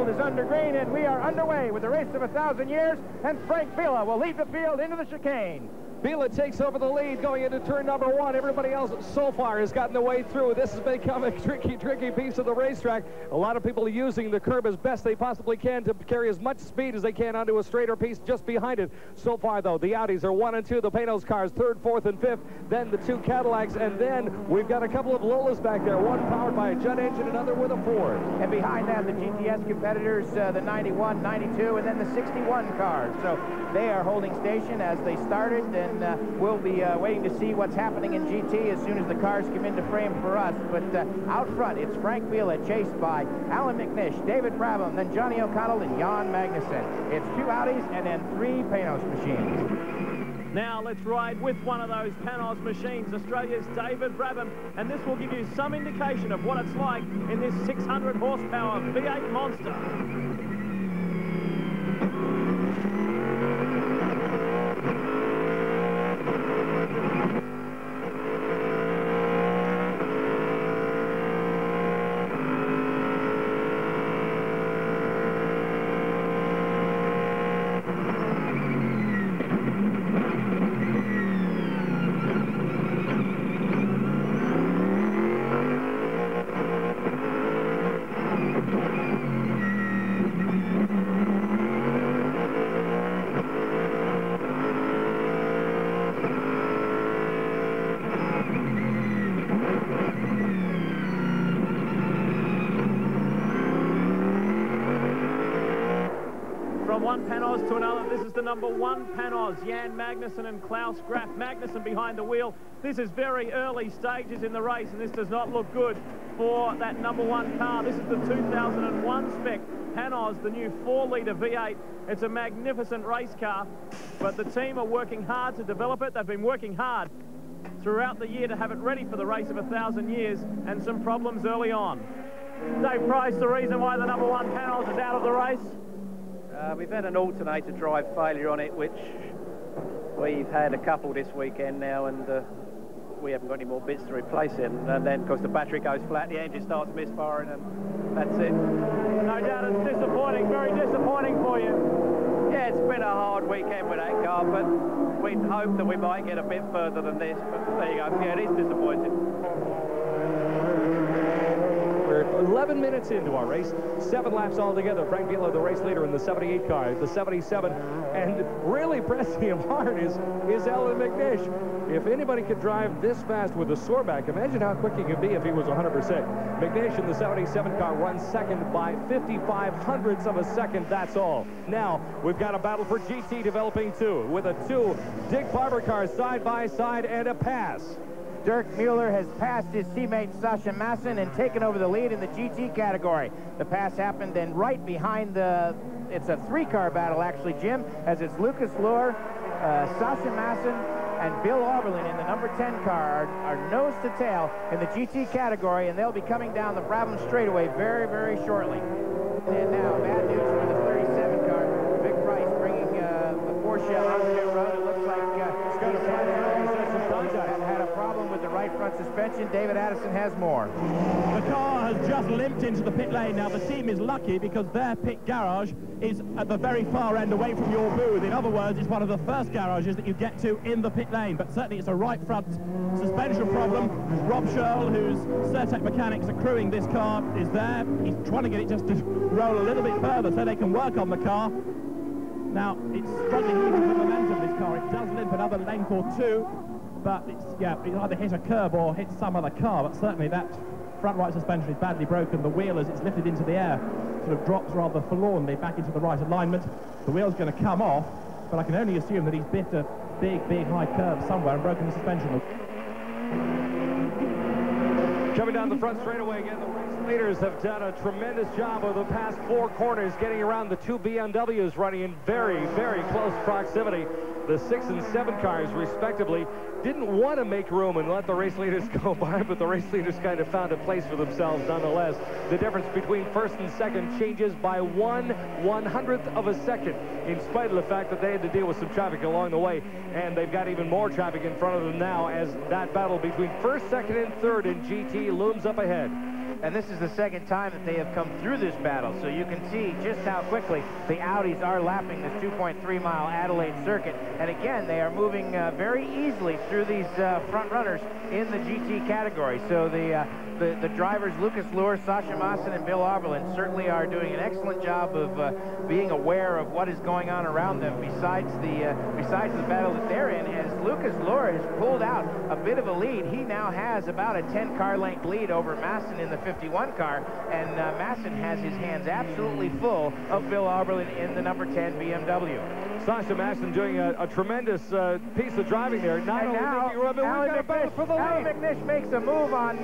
field is under green, and we are underway with the race of 1,000 years, and Frank Villa will lead the field into the chicane. Villa takes over the lead going into turn number 1. Everybody else so far has gotten the way through. This has become a tricky piece of the racetrack. A lot of people using the curb as best they possibly can to carry as much speed as they can onto a straighter piece just behind it. So far, though, the Audis are 1 and 2, the Panos cars 3rd, 4th, and 5th, then the 2 Cadillacs, and then we've got a couple of Lolas back there, one powered by a jet engine, another with a Ford. And behind that, the GTS competitors, the 91, 92, and then the 61 cars. So they are holding station as they started, and we'll be waiting to see what's happening in GT as soon as the cars come into frame for us. But out front, it's Frank Villa, chased by Alan McNish, David Brabham, then Johnny O'Connell, and Jan Magnussen. It's 2 Audis and then 3 Panos machines. Now let's ride with one of those Panos machines, Australia's David Brabham, and this will give you some indication of what it's like in this 600 horsepower V8 monster. From one Panos to another, this is the number 1 Panos, Jan Magnussen and Klaus Graf. Magnussen behind the wheel. This is very early stages in the race, and this does not look good for that number 1 car. This is the 2001 spec Panos, the new 4-litre V8. It's a magnificent race car, but the team are working hard to develop it. They've been working hard throughout the year to have it ready for the race of 1,000 years, and some problems early on. Dave Price, the reason why the number 1 Panos is out of the race? We've had an alternator drive failure on it, which we've had a couple this weekend now, and we haven't got any more bits to replace it. And then, of course, the battery goes flat, the engine starts misfiring, and that's it. No doubt it's disappointing, very disappointing for you. Yeah, it's been a hard weekend with that car, but we'd hope that we might get a bit further than this. But there you go. Yeah, it is disappointing. We're 11 minutes into our race, 7 laps altogether. Frank Villa, the race leader in the 78 car, the 77, and really pressing him hard is Alan McNish. If anybody could drive this fast with a sore back, imagine how quick he could be if he was 100%. McNish in the 77 car runs second by 55 hundredths of a second, that's all. Now, we've got a battle for GT developing too, with a 2 Dick Barber cars side by side and a pass. Dirk Mueller has passed his teammate Sasha Masson and taken over the lead in the GT category. The pass happened then right behind it's a 3-car battle actually, Jim, as it's Lucas Luhr, Sasha Masson, and Bill Auberlin in the number 10 car are nose to tail in the GT category, and they'll be coming down the Brabham straightaway very, very shortly. And now, bad news for the 37 car. Vic Price bringing the Porsche onto the road. It looks like it's going to fly down. Had a problem with the right front suspension. David Addison has more. The car has just limped into the pit lane. Now, the team is lucky because their pit garage is at the very far end away from your booth. In other words, it's one of the first garages that you get to in the pit lane. But certainly it's a right front suspension problem. Rob Sherl, who's Certec Mechanics accruing this car, is there. He's trying to get it just to roll a little bit further so they can work on the car. Now, it's struggling even with the momentum, this car. It does limp another length or 2. But it's either hit a curb or hit some other car, but certainly that front right suspension is badly broken. The wheel, as it's lifted into the air, sort of drops rather forlornly back into the right alignment. The wheel's going to come off, but I can only assume that he's bit a big high curb somewhere and broken the suspension. Coming down the front straightaway again, the race leaders have done a tremendous job over the past 4 corners, getting around the 2 BMWs running in very, very close proximity. The 6 and 7 cars, respectively, didn't want to make room and let the race leaders go by, but the race leaders kind of found a place for themselves nonetheless. The difference between first and second changes by 1/100th of a second, in spite of the fact that they had to deal with some traffic along the way, and they've got even more traffic in front of them now as that battle between first, second, and third in GT looms up ahead. and this is the second time that they have come through this battle. So you can see just how quickly the Audis are lapping this 2.3-mile Adelaide Circuit. And again, they are moving very easily through these front runners in the GT category. So the drivers, Lucas Luhr, Sasha Maassen, and Bill Auberlen, certainly are doing an excellent job of being aware of what is going on around them besides the battle that they're in. As Lucas Luhr has pulled out a bit of a lead, he now has about a 10-car length lead over Maassen in the 51 car, and Maassen has his hands absolutely full of Bill Auberlen in the number 10 BMW. Sasha Maassen doing a tremendous piece of driving there. Not only making rub, we've got a battle for the lead. Alan McNish makes a move on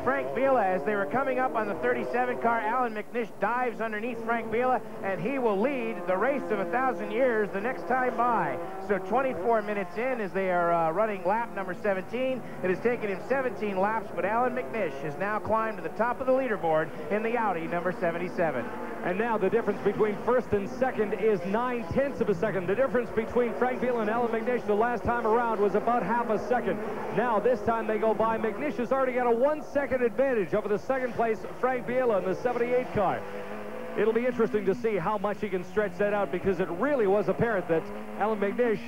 Frank Biela as they were coming up on the 37 car. Alan McNish dives underneath Frank Biela, and he will lead the race of 1,000 years the next time by. So 24 minutes in as they are running lap number 17. It has taken him 17 laps, but Alan McNish has now climbed to the top of the leaderboard in the Audi number 77. And now the difference between first and second is 9/10 of a second. The difference between Frank Biela and Alan McNish the last time around was about half a second. Now this time they go by. McNish has already got a 1-second advantage over the second place Frank Biela in the 78 car. It'll be interesting to see how much he can stretch that out, because it really was apparent that Alan McNish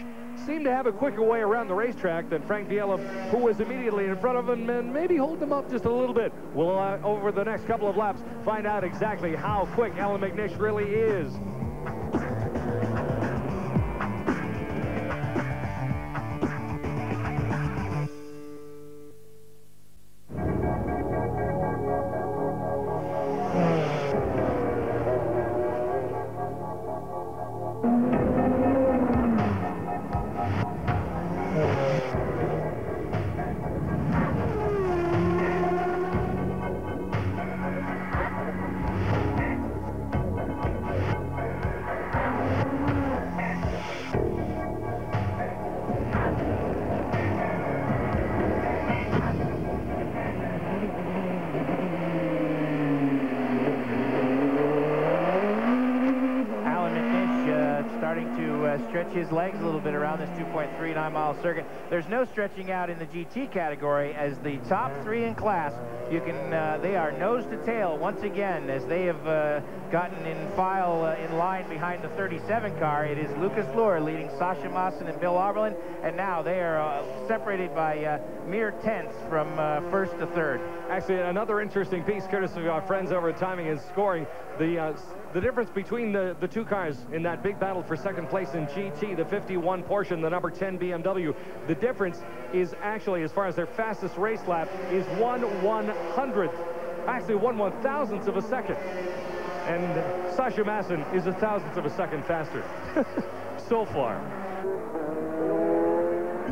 seemed to have a quicker way around the racetrack than Frank Biela, who was immediately in front of him, and maybe hold him up just a little bit. We'll, over the next couple of laps, find out exactly how quick Alan McNish really is. Stretch his legs a little bit around this 2.39-mile circuit. There's no stretching out in the GT category, as the top three in class, you can they are nose to tail once again as they have gotten in file in line behind the 37 car. It is Lucas Luhr leading Sasha Maassen and Bill Auberlen, and now they are separated by mere tenths from first to third. Actually, another interesting piece, courtesy of our friends over at Timing and Scoring, the difference between the two cars in that big battle for second place in GT, the 51 Porsche and the number 10 BMW, the difference is actually, as far as their fastest race lap, is 1/100th, actually 1/1000th of a second. And Sasha Maassen is 1,000th of a second faster so far.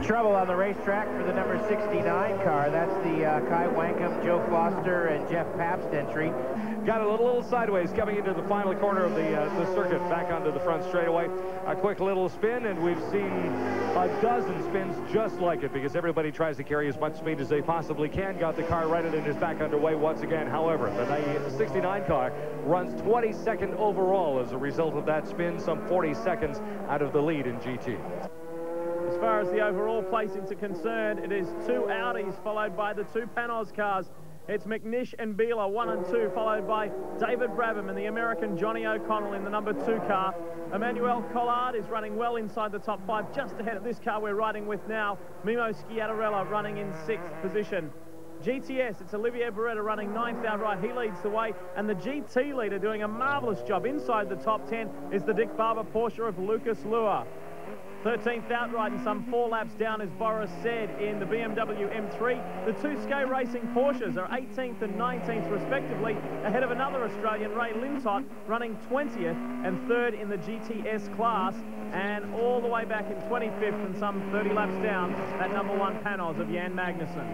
Trouble on the racetrack for the number 69 car. That's the Kai Wankum, Joe Foster, and Jeff Pabst entry. Got a little sideways coming into the final corner of the circuit, back onto the front straightaway. A quick little spin, and we've seen a dozen spins just like it, because everybody tries to carry as much speed as they possibly can. Got the car righted and is back underway once again. However, the 69 car runs 22nd overall as a result of that spin, some 40 seconds out of the lead in GT. As far as the overall placings are concerned, it is two Audis followed by the two Panos cars. It's McNish and Biela, 1 and 2, followed by David Brabham and the American Johnny O'Connell in the number 2 car. Emmanuel Collard is running well inside the top 5, just ahead of this car we're riding with now. Mimo Schiattarella running in 6th position. GTS, it's Olivier Beretta running 9th outright. He leads the way, and the GT leader doing a marvellous job inside the top 10 is the Dick Barber Porsche of Lucas Luhr. 13th outright and some 4 laps down, as Boris said, in the BMW M3. The two Sky Racing Porsches are 18th and 19th respectively, ahead of another Australian, Ray Lintott, running 20th and 3rd in the GTS class, and all the way back in 25th and some 30 laps down, that number 1 Panos of Jan Magnussen.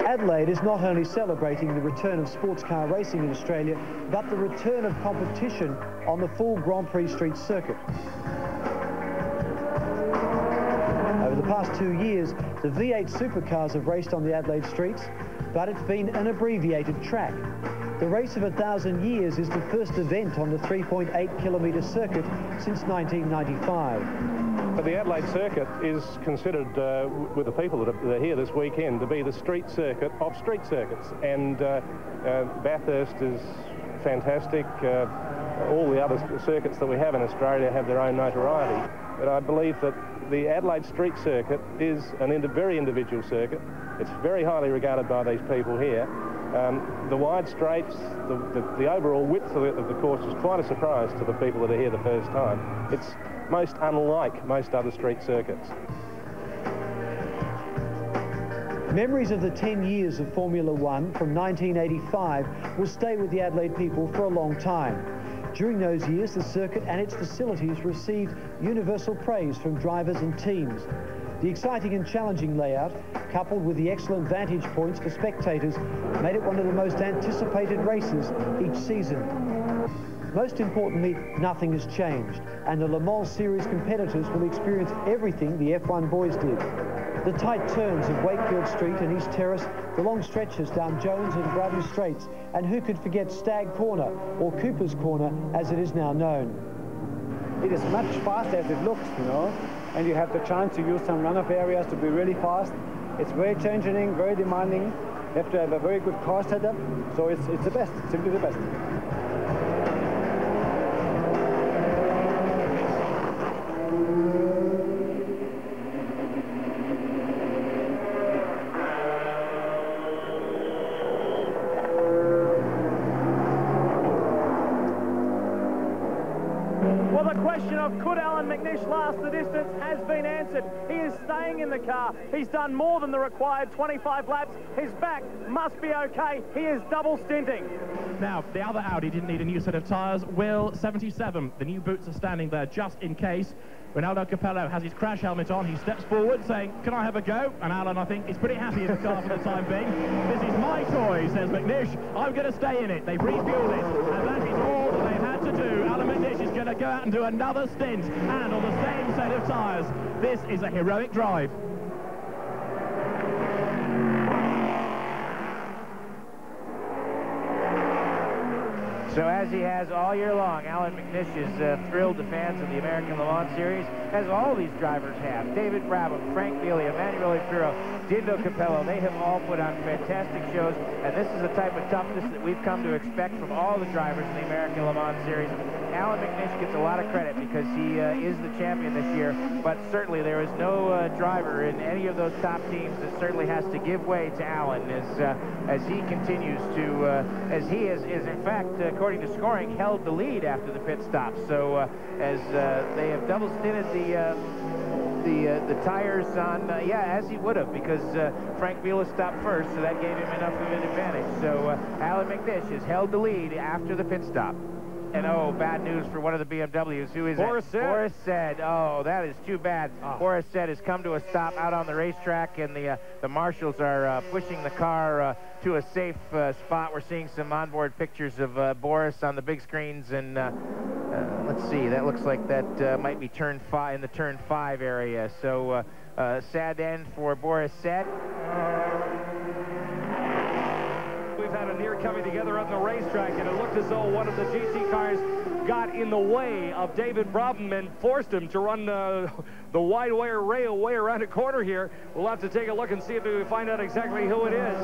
Adelaide is not only celebrating the return of sports car racing in Australia, but the return of competition on the full Grand Prix Street Circuit. Over the past 2 years, the V8 Supercars have raced on the Adelaide streets, but it's been an abbreviated track. The race of 1,000 years is the first event on the 3.8-kilometre circuit since 1995. But the Adelaide Circuit is considered, with the people that are here this weekend, to be the street circuit of street circuits. And Bathurst is fantastic. All the other circuits that we have in Australia have their own notoriety. But I believe that the Adelaide Street Circuit is a very individual circuit. It's very highly regarded by these people here. The wide straights, the overall width of the course is quite a surprise to the people that are here the first time. It's most unlike most other street circuits. Memories of the 10 years of Formula One from 1985 will stay with the Adelaide people for a long time. During those years, the circuit and its facilities received universal praise from drivers and teams. The exciting and challenging layout, coupled with the excellent vantage points for spectators, made it one of the most anticipated races each season. Most importantly, nothing has changed, and the Le Mans Series competitors will experience everything the F1 boys did. The tight turns of Wakefield Street and East Terrace, the long stretches down Jones and Bradley Straights, and who could forget Stag Corner, or Cooper's Corner, as it is now known. It is much faster as it looks, you know, and you have the chance to use some runoff areas to be really fast. It's very challenging, very demanding. You have to have a very good car setup, so it's the best, simply the best. Well, the question of could Alan McNish last the distance has been answered. He is staying in the car. He's done more than the required 25 laps. His back must be okay. He is double stinting. Now, the other Audi didn't need a new set of tyres. Will 77. The new boots are standing there just in case. Ronaldo Capello has his crash helmet on. He steps forward saying, can I have a go? And Alan, I think, is pretty happy in the car for the time being. This is my toy, says McNish. I'm going to stay in it. They've refueled it. And that is all that they've had to do. Alan McNish is going to go out and do another stint. And on the same set of tyres. This is a heroic drive. So as he has all year long, Alan McNish is thrilled the fans of the American Le Mans Series, as all these drivers have. David Brabham, Frank Billy, Emanuele Pirro, Dindo Capello, they have all put on fantastic shows, and this is the type of toughness that we've come to expect from all the drivers in the American Le Mans Series. Alan McNish gets a lot of credit because he is the champion this year, but certainly there is no driver in any of those top teams that certainly has to give way to Alan as he continues to, as he is in fact, according to scoring, held the lead after the pit stop. So as they have double stinted the tires on, yeah, as he would have, because Frank Vila stopped first, so that gave him enough of an advantage. So Alan McNish has held the lead after the pit stop. And oh, bad news for one of the BMWs. Who is it? Boris Said. Oh, that is too bad. Boris Said has come to a stop out on the racetrack, and the marshals are pushing the car to a safe spot. We're seeing some onboard pictures of Boris on the big screens, and let's see. That looks like that might be turn 5 in the turn 5 area. So sad end for Boris Said. We've had a near coming together on the racetrack, and it looked as though one of the GT cars got in the way of David Brabham and forced him to run the wide wire railway around a corner here. We'll have to take a look and see if we find out exactly who it is.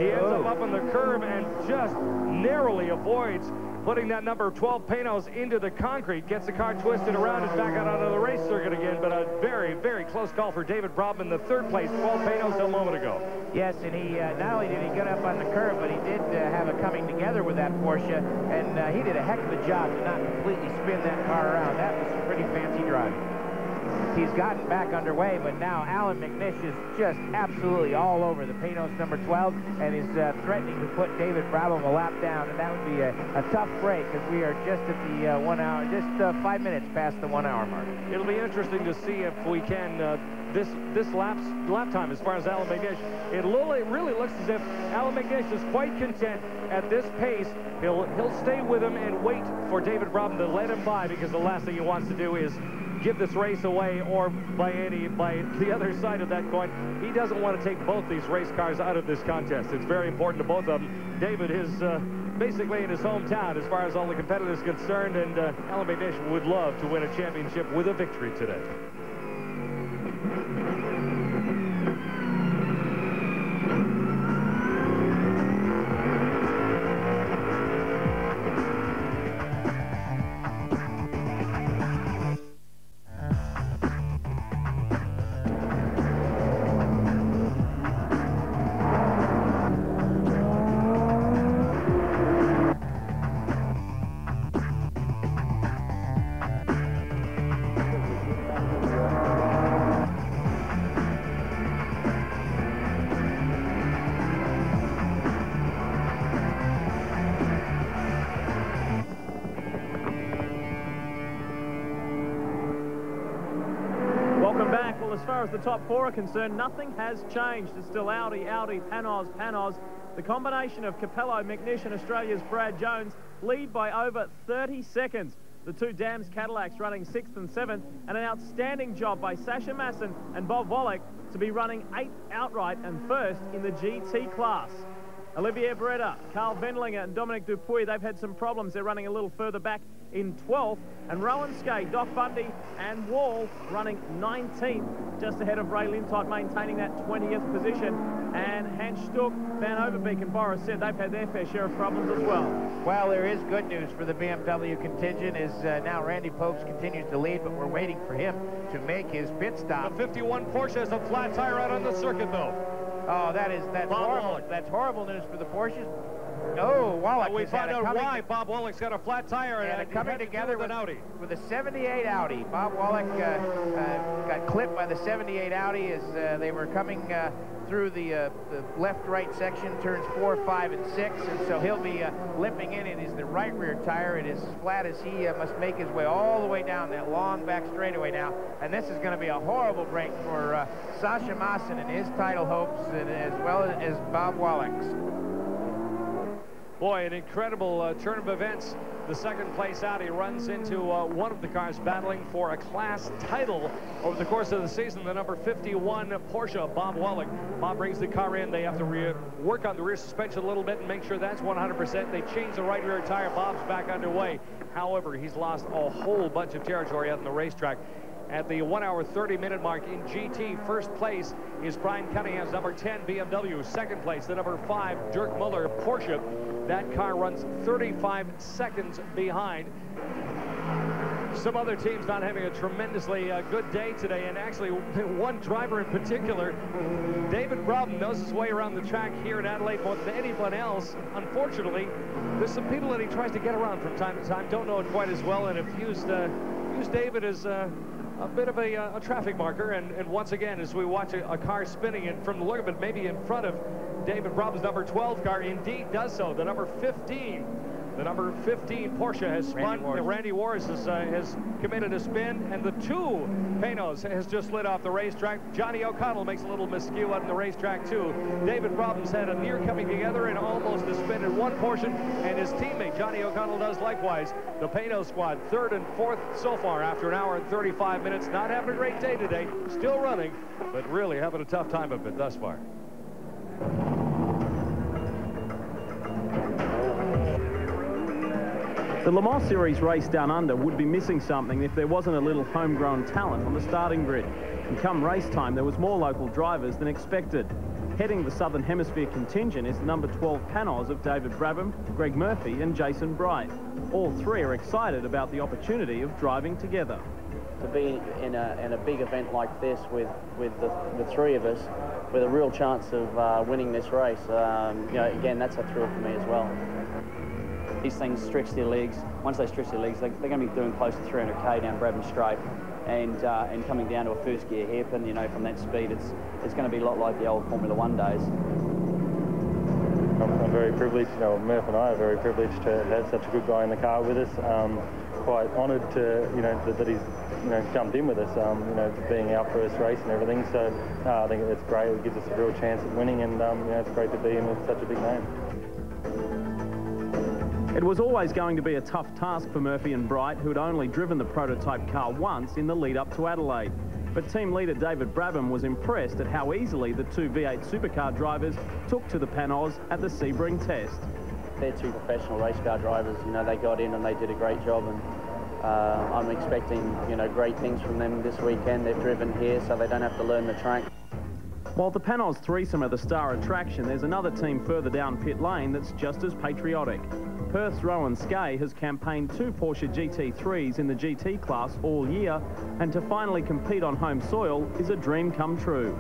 He ends up on the curb and just narrowly avoids putting that number 12 Panos into the concrete, gets the car twisted around and back out onto the race circuit again. But a very, very close call for David Brabham in the third place, 12 Panos a moment ago. Yes, and he not only did he get up on the curb, but he did have a coming together with that Porsche, and he did a heck of a job to not completely spin that car around. That was some pretty fancy driving. He's gotten back underway, but now Alan McNish is just absolutely all over the Panos number 12 and is threatening to put David Brabham a lap down, and that would be a tough break because we are just at the 1 hour, just 5 minutes past the 1 hour mark. It'll be interesting to see if we can, this lap time as far as Alan McNish, it really looks as if Alan McNish is quite content at this pace. He'll stay with him and wait for David Brabham to let him by, because the last thing he wants to do is give this race away, or by the other side of that coin, he doesn't want to take both these race cars out of this contest. It's very important to both of them. David is basically in his hometown as far as all the competitors concerned, and Adelaide Nation would love to win a championship with a victory today. As far as the top four are concerned, nothing has changed. It's still Audi, Panos. The combination of Capello, McNish and Australia's Brad Jones lead by over 30 seconds. The two Dams Cadillacs running 6th and 7th, and an outstanding job by Sasha Masson and Bob Wallach to be running 8th outright and 1st in the GT class. Olivier Beretta, Carl Wendlinger and Dominic Dupuy, they've had some problems. They're running a little further back in 12th. And Rowan Skate, Doc Bundy and Wall running 19th, just ahead of Ray Lintott, maintaining that 20th position. And Hans Stuck, Van Overbeek and Boris said they've had their fair share of problems as well. Well, there is good news for the BMW contingent as now Randy Popes continues to lead, but we're waiting for him to make his pit stop. The 51 Porsche has a flat tire out on the circuit, though. Oh, that's horrible. That's horrible news for the Porsches. Oh, Wallach. We find out why Bob Wallach's got a flat tire and coming together with an Audi. With a 78 Audi. Bob Wallach got clipped by the 78 Audi as they were coming through the left-right section, turns 4, 5, and 6, and so he'll be limping in. It is the right rear tire. It is flat as he must make his way all the way down that long back straightaway now, and this is going to be a horrible break for Sasha Masson and his title hopes, and as well as Bob Wallach's. Boy, an incredible turn of events. The second place Audi runs into one of the cars battling for a class title over the course of the season, the number 51 Porsche, Bob Wallach. Bob brings the car in. They have to work on the rear suspension a little bit and make sure that's 100%. They change the right rear tire. Bob's back underway. However, he's lost a whole bunch of territory out on the racetrack. At the 1 hour 30-minute mark in GT, first place is Brian Cunningham's number 10 BMW. Second place, the number 5 Dirk Muller Porsche. That car runs 35 seconds behind. Some other teams not having a tremendously good day today, and actually one driver in particular, David Brabham, knows his way around the track here in Adelaide more than anyone else. Unfortunately, there's some people that he tries to get around from time to time, don't know it quite as well, and have used David as a bit of a traffic marker, and once again, as we watch a car spinning, and from the look of it, maybe in front of David Brabham's number 12 car, indeed does so. The number 15 Porsche has spun. Randy Wars has committed a spin, and the 2 Panos has just slid off the racetrack. Johnny O'Connell makes a little miscue out in the racetrack too. David Brabham's had a near coming together and almost a spin in one portion, and his teammate Johnny O'Connell does likewise. The Panos squad 3rd and 4th so far after 1 hour and 35 minutes. Not having a great day today, still running, but really having a tough time of it thus far. The Le Mans Series race down under would be missing something if there wasn't a little homegrown talent on the starting grid. And come race time, there was more local drivers than expected. Heading the Southern Hemisphere contingent is the number 12 Panos of David Brabham, Greg Murphy and Jason Bright. All three are excited about the opportunity of driving together. To be in a big event like this with the three of us, with a real chance of winning this race, you know, again, that's a thrill for me as well. These things stretch their legs. Once they stretch their legs, they're going to be doing close to 300k down Brabham Straight, and coming down to a first gear hairpin, you know, from that speed, it's going to be a lot like the old Formula 1 days. I'm very privileged, you know, Murph and I are very privileged to have such a good guy in the car with us. Quite honoured to, you know, that he's, you know, jumped in with us, you know, being our first race and everything. So I think it's great. It gives us a real chance at winning, and you know, it's great to be in with such a big name. It was always going to be a tough task for Murphy and Bright, who had only driven the prototype car once in the lead-up to Adelaide. But team leader David Brabham was impressed at how easily the two V8 Supercar drivers took to the Pan-Aus at the Sebring test. They're two professional race car drivers. You know, they got in and they did a great job, and I'm expecting, you know, great things from them this weekend. They've driven here, so they don't have to learn the track. While the Pan-Aus threesome are the star attraction, there's another team further down pit lane that's just as patriotic. Perth's Rowan Skay has campaigned 2 Porsche GT3s in the GT class all year, and to finally compete on home soil is a dream come true.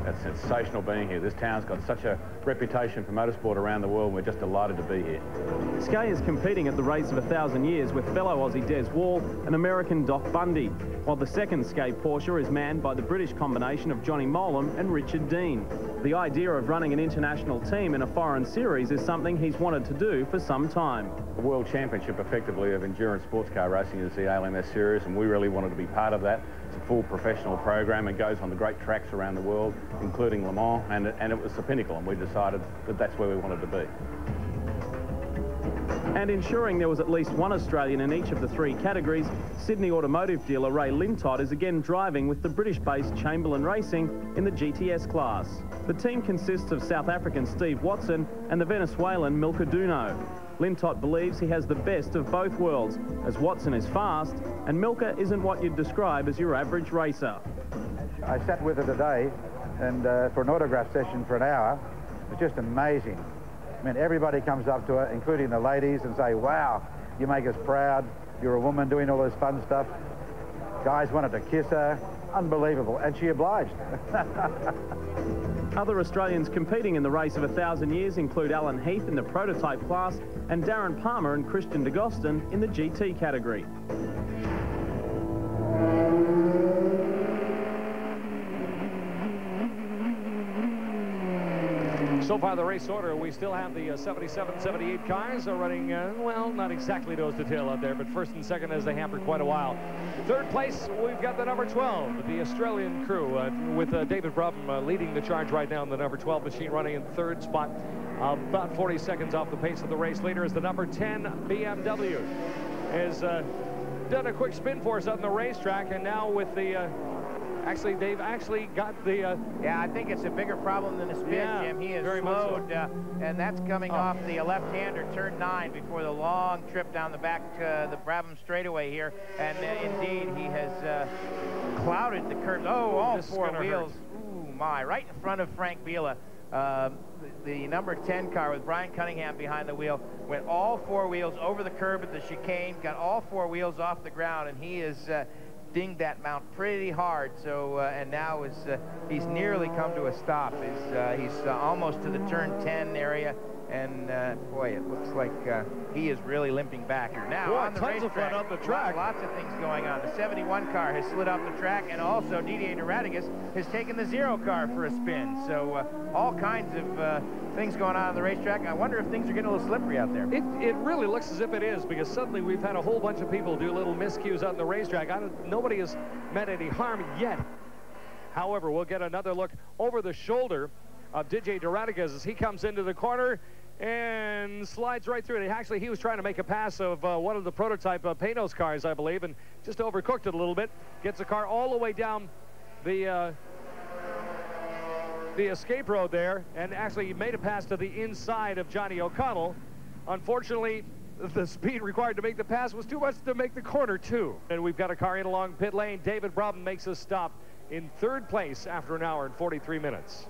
It's sensational being here. This town's got such a reputation for motorsport around the world, and we're just delighted to be here. Skay is competing at the race of 1,000 years with fellow Aussie Des Wall and American Doc Bundy, while the second Skay Porsche is manned by the British combination of Johnny Molam and Richard Dean. The idea of running an international team in a foreign series is something he's wanted to do for some time. The World Championship, effectively, of endurance sports car racing is the ALMS series, and we really wanted to be part of that. It's a full professional program. It goes on the great tracks around the world, including Le Mans, and it was the pinnacle, and we decided that that's where we wanted to be. And ensuring there was at least one Australian in each of the 3 categories, Sydney automotive dealer Ray Lintott is again driving with the British-based Chamberlain Racing in the GTS class. The team consists of South African Steve Watson and the Venezuelan Milka Duno. Lintott believes he has the best of both worlds, as Watson is fast and Milka isn't what you'd describe as your average racer. I sat with her today and for an autograph session for an hour. It was just amazing. I mean, everybody comes up to her, including the ladies, and say, wow, you make us proud. You're a woman doing all this fun stuff. Guys wanted to kiss her. Unbelievable. And she obliged. Other Australians competing in the race of 1,000 years include Alan Heath in the prototype class and Darren Palmer and Christian de Gosten in the GT category. So far, the race order, we still have the 77, 78 cars are running, well, not exactly nose to tail out there, but first and second as they hampered quite a while. Third place, we've got the number 12, the Australian crew, with David Brabham leading the charge right now in the number 12 machine, running in third spot, about 40 seconds off the pace of the race leader. Is the number 10 BMW. Has done a quick spin for us on the racetrack, and now with the... Actually, they've actually got the... Yeah, I think it's a bigger problem than the spin, Jim. He is slowed, and that's coming off the left-hander, turn 9, before the long trip down the back to the Brabham straightaway here. And indeed, he has clouded the curves. Oh, all 4 wheels. Ooh, my. Right in front of Frank Biela. The number 10 car with Brian Cunningham behind the wheel went all 4 wheels over the curb at the chicane, got all 4 wheels off the ground, and he is... dinged that mount pretty hard, so and now he's nearly come to a stop. He's almost to the turn 10 area, and boy, it looks like he is really limping back here. Now on the racetrack, on the track. Lots of things going on. The 71 car has slid off the track, and also Didier de Radigues has taken the 0 car for a spin. So all kinds of things going on the racetrack. I wonder if things are getting a little slippery out there. It really looks as if it is, because suddenly we've had a whole bunch of people do little miscues on the racetrack. Nobody has met any harm yet. However, we'll get another look over the shoulder of Didier de Radigues as he comes into the corner and slides right through it. Actually, he was trying to make a pass of one of the prototype Panos cars, I believe, and just overcooked it a little bit. Gets the car all the way down the escape road there, and actually he made a pass to the inside of Johnny O'Connell. Unfortunately, the speed required to make the pass was too much to make the corner, too. And we've got a car in along pit lane. David Brabham makes a stop in third place after an hour and 43 minutes.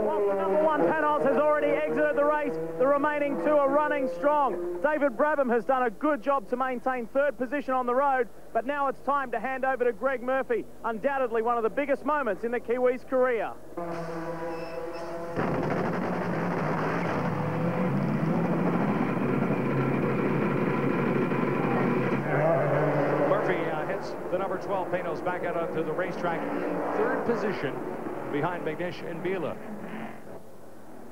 Well, the number 1 Panos has already exited the race. The remaining 2 are running strong. David Brabham has done a good job to maintain third position on the road, but now it's time to hand over to Greg Murphy, undoubtedly one of the biggest moments in the Kiwis' career. Murphy hits the number 12 Panos back out onto the racetrack in third position behind Magnish and Biela.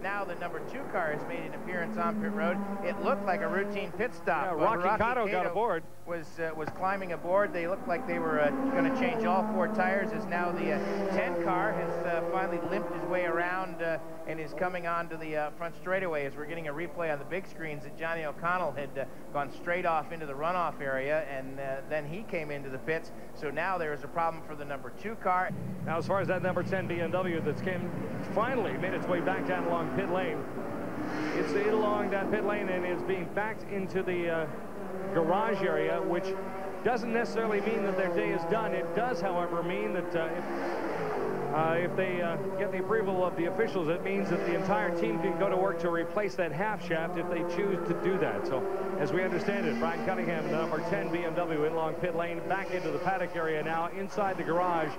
Now the number 2 car has made an appearance on pit road. It looked like a routine pit stop. Yeah, Rocky Kato got aboard. Was climbing aboard. They looked like they were going to change all 4 tires, as now the 10 car has finally limped his way around and is coming onto the front straightaway, as we're getting a replay on the big screens that Johnny O'Connell had gone straight off into the runoff area, and then he came into the pits. So now there is a problem for the number 2 car. Now, as far as that number 10 BMW that's finally made its way back down along pit lane, it's in along that pit lane and is being backed into the garage area, which doesn't necessarily mean that their day is done. It does, however, mean that if they get the approval of the officials, it means that the entire team can go to work to replace that half shaft if they choose to do that. So, as we understand it, Brian Cunningham, the number 10 BMW in along pit lane, back into the paddock area now, inside the garage.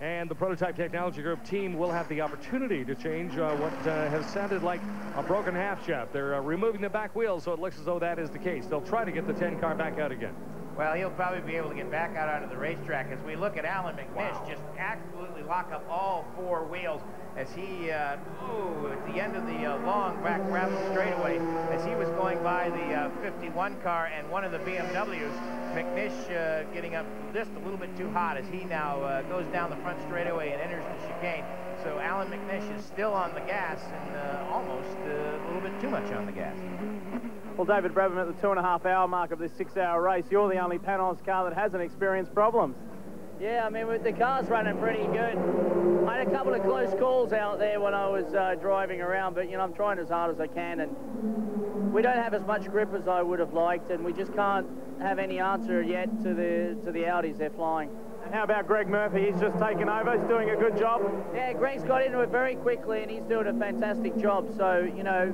And the Prototype Technology Group team will have the opportunity to change what has sounded like a broken half shaft. They're removing the back wheels, so it looks as though that is the case. They'll try to get the 10 car back out again. Well, he'll probably be able to get back out onto the racetrack. As we look at Alan McNish just absolutely lock up all 4 wheels as he, at the end of the long back gravel straightaway, as he was going by the 51 car and one of the BMWs, McNish getting up just a little bit too hot as he now goes down the front straightaway and enters the chicane. So Alan McNish is still on the gas and almost a little bit too much on the gas. Well, David Brabham, at the 2.5-hour mark of this 6-hour race, you're the only Panos car that hasn't experienced problems. Yeah, I mean, the car's running pretty good. I had a couple of close calls out there when I was driving around, but, you know, I'm trying as hard as I can, and we don't have as much grip as I would have liked, and we just can't have any answer yet to the Audis they're flying. And how about Greg Murphy? He's just taken over. He's doing a good job. Yeah, Greg's got into it very quickly, and he's doing a fantastic job. So, you know,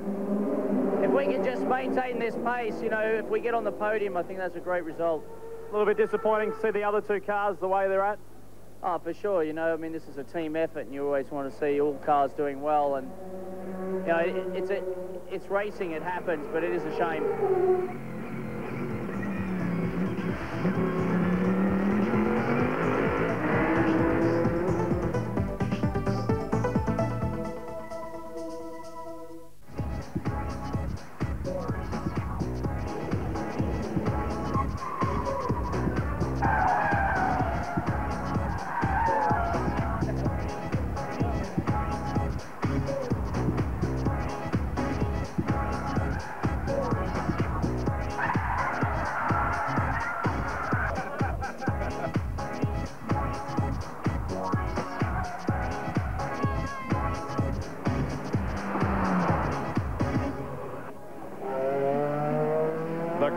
if we can just maintain this pace, you know, if we get on the podium, I think that's a great result. A little bit disappointing to see the other 2 cars the way they're at. Oh, for sure. You know, I mean, this is a team effort, and you always want to see all cars doing well. And, you know, it's racing, it happens, but it is a shame.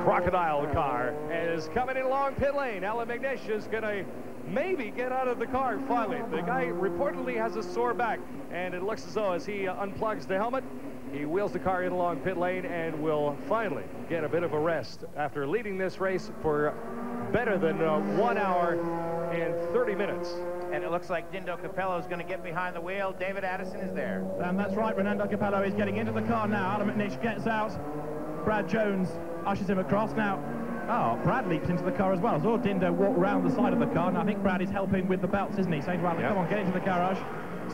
Crocodile car is coming in along pit lane. Alan McNish is going to maybe get out of the car finally. The guy reportedly has a sore back, and it looks as though as he unplugs the helmet, he wheels the car in along pit lane and will finally get a bit of a rest after leading this race for better than 1 hour and 30 minutes. And it looks like Dindo Capello is going to get behind the wheel. David Addison is there. And that's right, Renando Capello is getting into the car now. Alan McNish gets out. Brad Jones ushers him across now. Oh, Brad leaps into the car as well. So Dindo walk round the side of the car, and I think Brad is helping with the belts, isn't he? Saying to Alan, come on, get into the garage.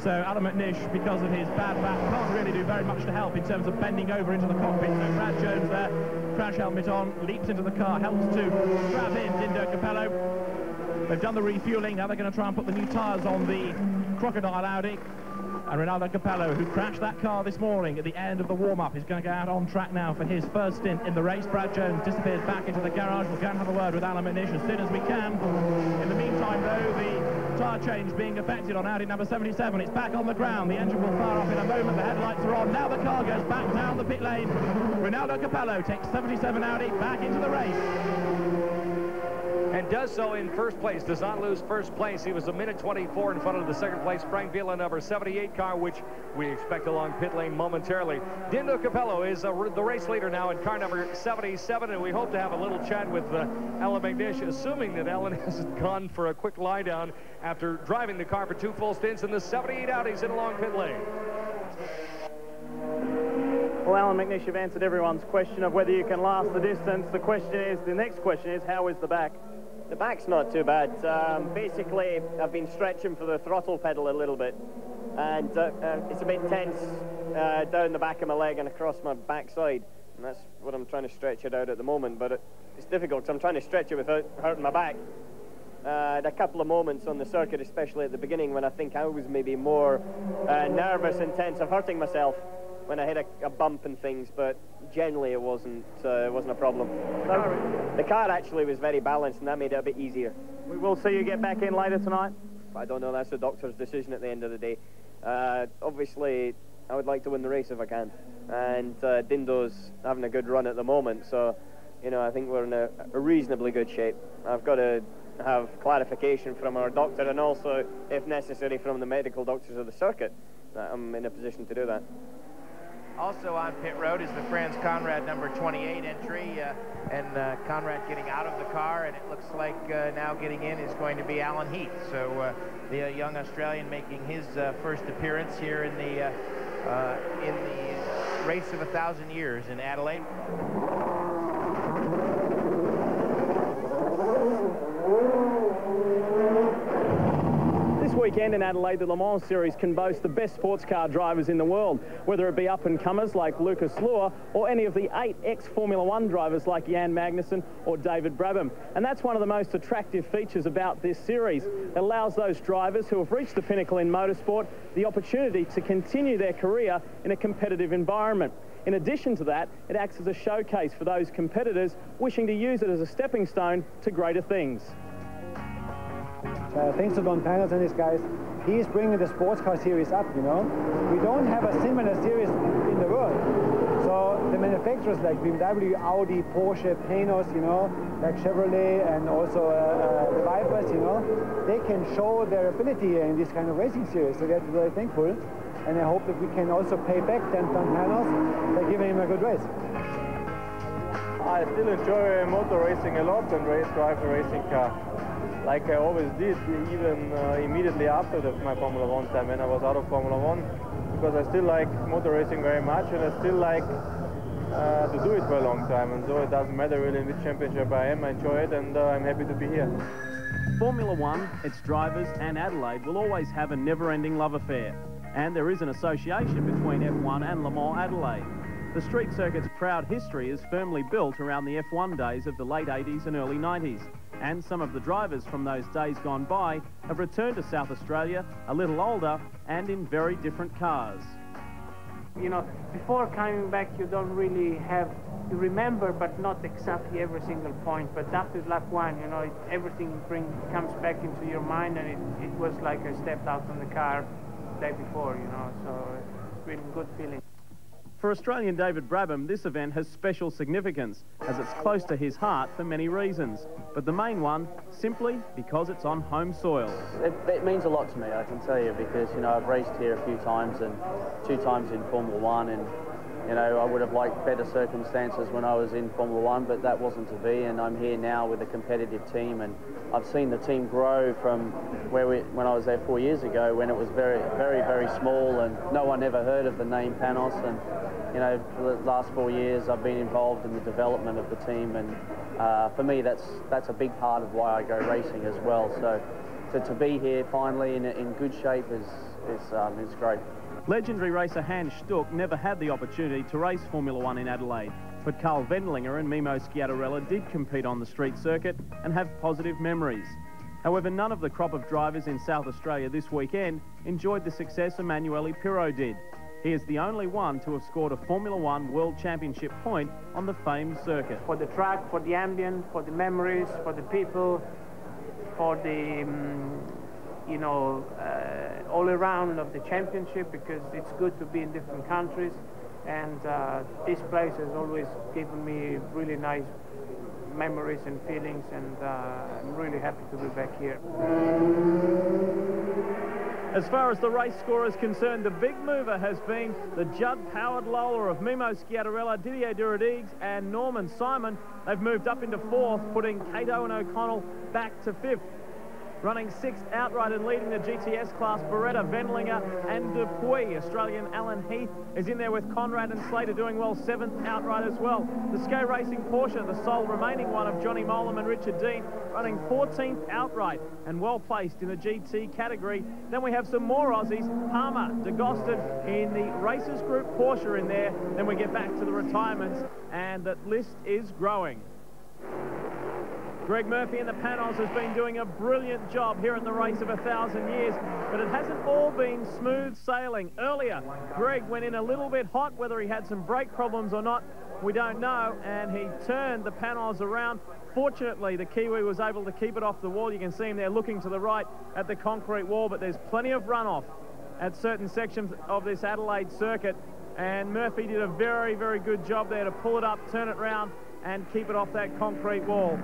So Alan McNish, because of his bad back, can't really do very much to help in terms of bending over into the cockpit. So Brad Jones there, crash helmet on, leaps into the car, helps to grab in Dindo Capello. They've done the refueling. Now they're going to try and put the new tyres on the Crocodile Audi. And Ronaldo Capello, who crashed that car this morning at the end of the warm-up, is going to go out on track now for his first stint in the race. Brad Jones disappears back into the garage. We'll go and have a word with Alan McNish as soon as we can. In the meantime, though, the tyre change being effected on Audi number 77. It's back on the ground. The engine will fire off in a moment. The headlights are on. Now the car goes back down the pit lane. Ronaldo Capello takes 77 Audi back into the race. And does so in first place, does not lose first place. He was a minute 24 in front of the second place Frank Villa number 78 car, which we expect along pit lane momentarily. Dindo Capello is the race leader now in car number 77, and we hope to have a little chat with Alan McNish, assuming that Alan hasn't gone for a quick lie down after driving the car for 2 full stints in the 78 Audis in along pit lane. Well, Alan McNish, you've answered everyone's question of whether you can last the distance. The next question is, how is the back? The back's not too bad. Basically, I've been stretching for the throttle pedal a little bit, and it's a bit tense down the back of my leg and across my backside, and that's what I'm trying to stretch it out at the moment, but it's difficult because I'm trying to stretch it without hurting my back. I had a couple of moments on the circuit, especially at the beginning, when I think I was maybe more nervous and tense of hurting myself when I hit a bump and things, but generally it wasn't a problem. The car actually was very balanced, and that made it a bit easier. We will see you get back in later tonight. I don't know, that's the doctor's decision at the end of the day. Obviously, I would like to win the race if I can, and Dindo's having a good run at the moment, so you know, I think we're in a reasonably good shape. I've got to have clarification from our doctor, and also, if necessary, from the medical doctors of the circuit, that I'm in a position to do that. Also on pit road is the Franz Conrad number 28 entry, and Conrad getting out of the car, and it looks like now getting in is going to be Alan Heath. So the young Australian making his first appearance here in the race of 1,000 years in Adelaide. This weekend in Adelaide, the Le Mans Series can boast the best sports car drivers in the world, whether it be up-and-comers like Lucas Luhr or any of the 8 ex-Formula 1 drivers like Jan Magnussen or David Brabham. And that's one of the most attractive features about this series. It allows those drivers who have reached the pinnacle in motorsport the opportunity to continue their career in a competitive environment. In addition to that, it acts as a showcase for those competitors wishing to use it as a stepping stone to greater things. Thanks to Don Panos and his guys, he's bringing the sports car series up, you know. We don't have a similar series in the world. So the manufacturers like BMW, Audi, Porsche, Panos, you know, like Chevrolet and also the Vipers, you know, they can show their ability in this kind of racing series. So that's very thankful. And I hope that we can also pay back Don Panos by giving him a good race. I still enjoy motor racing a lot and drive a racing car, like I always did, even immediately after my Formula 1 time when I was out of Formula 1, because I still like motor racing very much, and I still like to do it for a long time, and so it doesn't matter really in which championship I am, I enjoy it, and I'm happy to be here. Formula 1, its drivers and Adelaide will always have a never-ending love affair, and there is an association between F1 and Le Mans Adelaide. The street circuit's proud history is firmly built around the F1 days of the late 80s and early 90s, and some of the drivers from those days gone by have returned to South Australia a little older and in very different cars. You know, before coming back you don't really have, you remember but not exactly every single point, but after lap 1, you know, everything comes back into your mind, and it was like I stepped out on the car the day before, you know, so it's been a good feeling. For Australian David Brabham, this event has special significance, as it's close to his heart for many reasons. But the main one, simply because it's on home soil. It means a lot to me, I can tell you, because, you know, I've raced here a few times, and 2 times in Formula 1, and, you know, I would have liked better circumstances when I was in Formula 1, but that wasn't to be, and I'm here now with a competitive team, and I've seen the team grow from when I was there 4 years ago, when it was very, very, very small, and no one ever heard of the name Panos, and you know, for the last 4 years I've been involved in the development of the team, and for me that's a big part of why I go racing as well. So to be here finally in good shape is great. Legendary racer Hans Stuck never had the opportunity to race Formula 1 in Adelaide, but Carl Wendlinger and Mimo Schiatarella did compete on the street circuit and have positive memories. However, none of the crop of drivers in South Australia this weekend enjoyed the success Emanuele Pirro did. He is the only one to have scored a Formula 1 World Championship point on the famed circuit. For the track, for the ambient, for the memories, for the people, for the, you know, all around of the championship, because it's good to be in different countries, and this place has always given me really nice memories and feelings, and I'm really happy to be back here. As far as the race score is concerned, the big mover has been the Judd-powered Lola of Mimo Schiatarella, Didier Duradigues and Norman Simon. They've moved up into 4th, putting Cato and O'Connell back to 5th. Running 6th outright and leading the GTS class, Beretta, Wendlinger and Dupuy. Australian Alan Heath is in there with Conrad and Slater doing well, 7th outright as well. The Sky Racing Porsche, the sole remaining one of Johnny Molam and Richard Dean, running 14th outright and well placed in the GT category. Then we have some more Aussies, Palmer, DeGosted in the Racers Group Porsche in there. Then we get back to the retirements, and that list is growing. Greg Murphy in the Panos has been doing a brilliant job here in the race of 1,000 years, but it hasn't all been smooth sailing. Earlier, Greg went in a little bit hot. Whether he had some brake problems or not, we don't know, and he turned the Panos around. Fortunately, the Kiwi was able to keep it off the wall. You can see him there looking to the right at the concrete wall, but there's plenty of runoff at certain sections of this Adelaide circuit, and Murphy did a very, very good job there to pull it up, turn it round, and keep it off that concrete wall.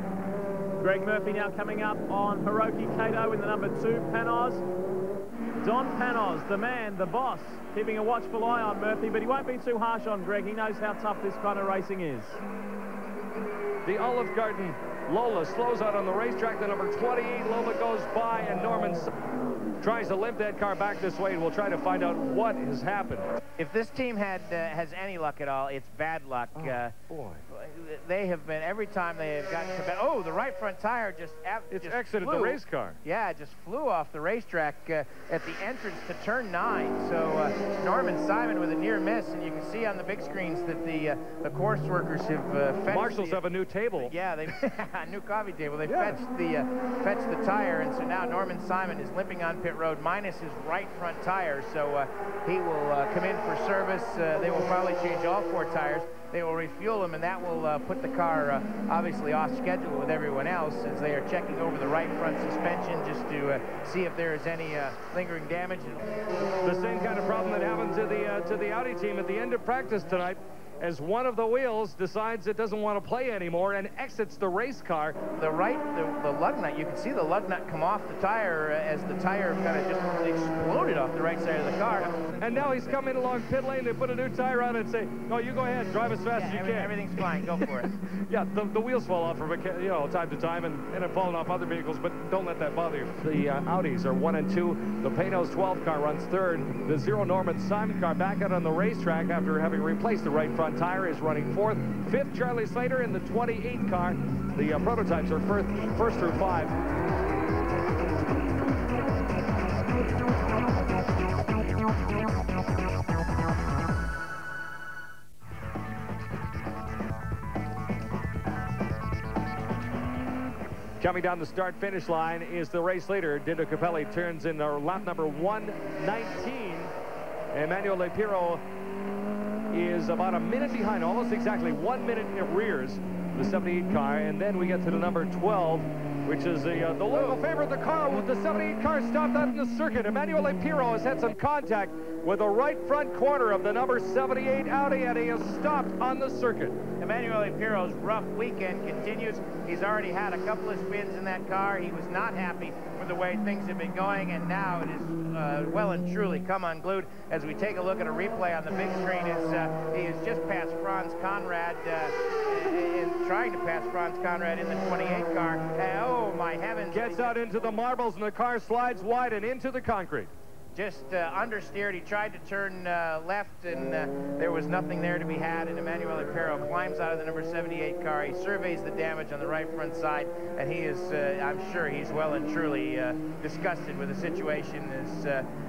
Greg Murphy now coming up on Hiroki Kato in the number 2 Panos. Don Panos, the man, the boss, keeping a watchful eye on Murphy, but he won't be too harsh on Greg. He knows how tough this kind of racing is. The Olive Garden Lola slows out on the racetrack. The number 28 Lola goes by, and Norman tries to limp that car back this way, and we'll try to find out what has happened. If this team has any luck at all, it's bad luck. Oh, boy. They have been, every time they have gotten to bed. Oh, the right front tire just exited flew. the race car. Yeah, it just flew off the racetrack at the entrance to turn 9. So Norman Simon with a near miss, and you can see on the big screens that the course workers have fetched. Marshals have a new table. Yeah, they a new coffee table. They fetched the tire, and so now Norman Simon is limping on pit road minus his right front tire. So he will come in for service. They will probably change all 4 tires. They will refuel him, and that will put the car obviously off schedule with everyone else, as they are checking over the right front suspension just to see if there is any lingering damage. The same kind of problem that happened to the Audi team at the end of practice tonight, as one of the wheels decides it doesn't want to play anymore and exits the race car. The lug nut, you can see the lug nut come off the tire as the tire kind of just exploded off the right side of the car. And now he's coming along pit lane. They put a new tire on it and say, no, you go ahead, drive as fast as you can. Everything's fine, go for it. Yeah, the wheels fall off from time to time and have fallen off other vehicles, but don't let that bother you. The Audis are 1 and 2. The Panos 12 car runs 3rd. The 0 Norman Simon car back out on the racetrack after having replaced the right front tire is running 4th. 5th, Charlie Slater in the 28 car. The prototypes are 1st through 5. Coming down the start-finish line is the race leader. Dindo Capelli turns in lap number 119. Emmanuel Lepiro is about a minute behind, almost exactly 1 minute in rears the 78 car, and then we get to the number 12, which is the local favorite. The car with the 78 car stopped out in the circuit. Emmanuel Lepiro has had some contact with the right front corner of the number 78 Audi, and he has stopped on the circuit. Emmanuel Lepiro's rough weekend continues. He's already had a couple of spins in that car. He was not happy with the way things have been going, and now it is well and truly come unglued. As we take a look at a replay on the big screen, he has just passed Franz Conrad, trying to pass Franz Conrad in the 28 car. Oh, my heavens. Gets out into the marbles, and the car slides wide and into the concrete. Just understeered. He tried to turn left, and there was nothing there to be had, and Emmanuel Lepiro climbs out of the number 78 car. He surveys the damage on the right front side, and he is, I'm sure he's well and truly disgusted with the situation.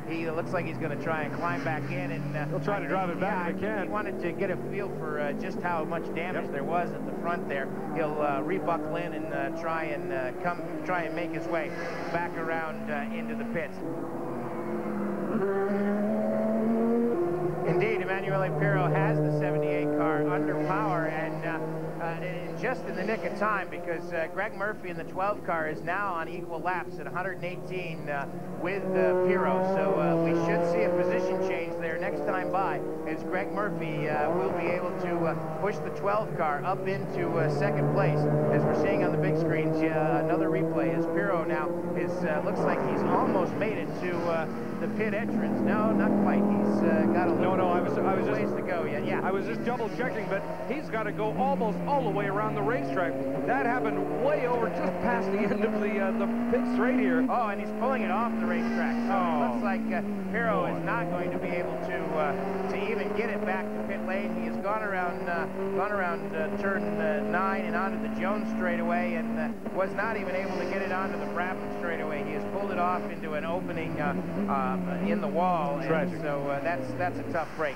He looks like he's going to try and climb back in, and he'll try to drive it back if he can. He wanted to get a feel for just how much damage there was at the front there. He'll rebuckle in and try and make his way back around into the pits. Indeed, Emmanuel Lepiro has the 78 car under power, and just in the nick of time, because Greg Murphy in the 12 car is now on equal laps at 118 with Piro. So we should see a position change there next time by, as Greg Murphy will be able to push the 12 car up into second place. As we're seeing on the big screens, another replay as Piro now is looks like he's almost made it to the pit entrance. No, not quite. He's got a little... No, I ways to go yet. Yeah. I was just double checking, but he's got to go almost all the way around the racetrack. That happened way over just past the end of the pit straight here. Oh, and he's pulling it off the racetrack. So it looks like Pirro is not going to be able to even get it back to pit lane. He has gone around turn 9 and onto the Jones straightaway, and was not even able to get it onto the Brabham straightaway. He has pulled it off into an opening in the wall. Tragic. And so that's a tough break.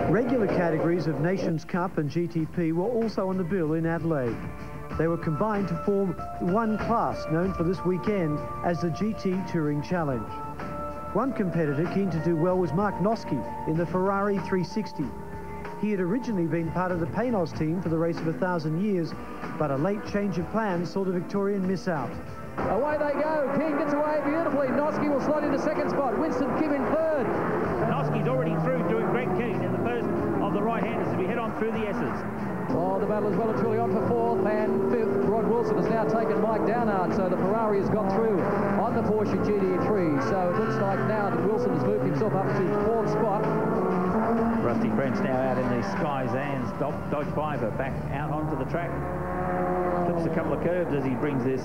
Regular categories of Nations Cup and GTP were also on the bill in Adelaide. They were combined to form one class known for this weekend as the GT Touring Challenge. One competitor keen to do well was Mark Noske in the Ferrari 360. He had originally been part of the Panos team for the race of 1,000 years, but a late change of plans saw the Victorian miss out. Away they go. King gets away beautifully. Noske will slot into second spot. Winston Kim in third. Noske's already through doing Greg Keane in the first of the right-handers as we head on through the S's. Oh, the battle is well and truly on for fourth and fifth. Rod Wilson has now taken Mike Downard, so the Ferrari has got through on the Porsche GT3. So it looks like now that Wilson has moved himself up to fourth spot. Rusty French now out in the Sky Zans. Dodge Viper back out onto the track. Clips a couple of curves as he brings this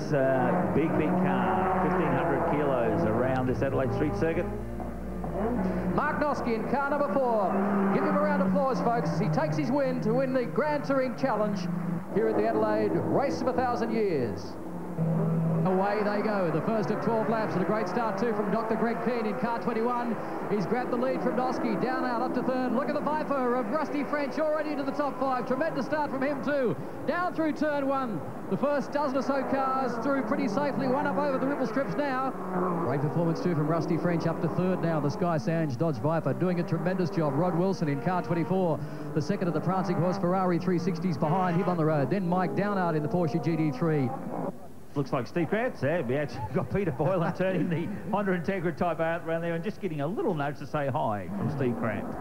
big car, 1,500 kilos, around this Adelaide Street Circuit. Mark Noske in car number 4. Give him a round of applause, folks, as he takes his win to win the Grand Touring Challenge here at the Adelaide Race of 1,000 Years. Away they go, the first of 12 laps, and a great start too from Dr. Greg Keane in car 21. He's grabbed the lead from Noske, down out up to third. Look at the Viper of Rusty French already into the top 5. Tremendous start from him too. Down through turn 1. The first dozen or so cars through pretty safely, one up over the ripple strips now. Great performance too from Rusty French up to third now. The Sky Sands Dodge Viper doing a tremendous job. Rod Wilson in car 24. The second of the prancing horse Ferrari 360s behind him on the road. Then Mike Downard in the Porsche GT3. Looks like Steve Krantz there. We actually got Peter Boylan turning the Honda Integra Type out around there and just getting a little note to say hi from Steve Krantz.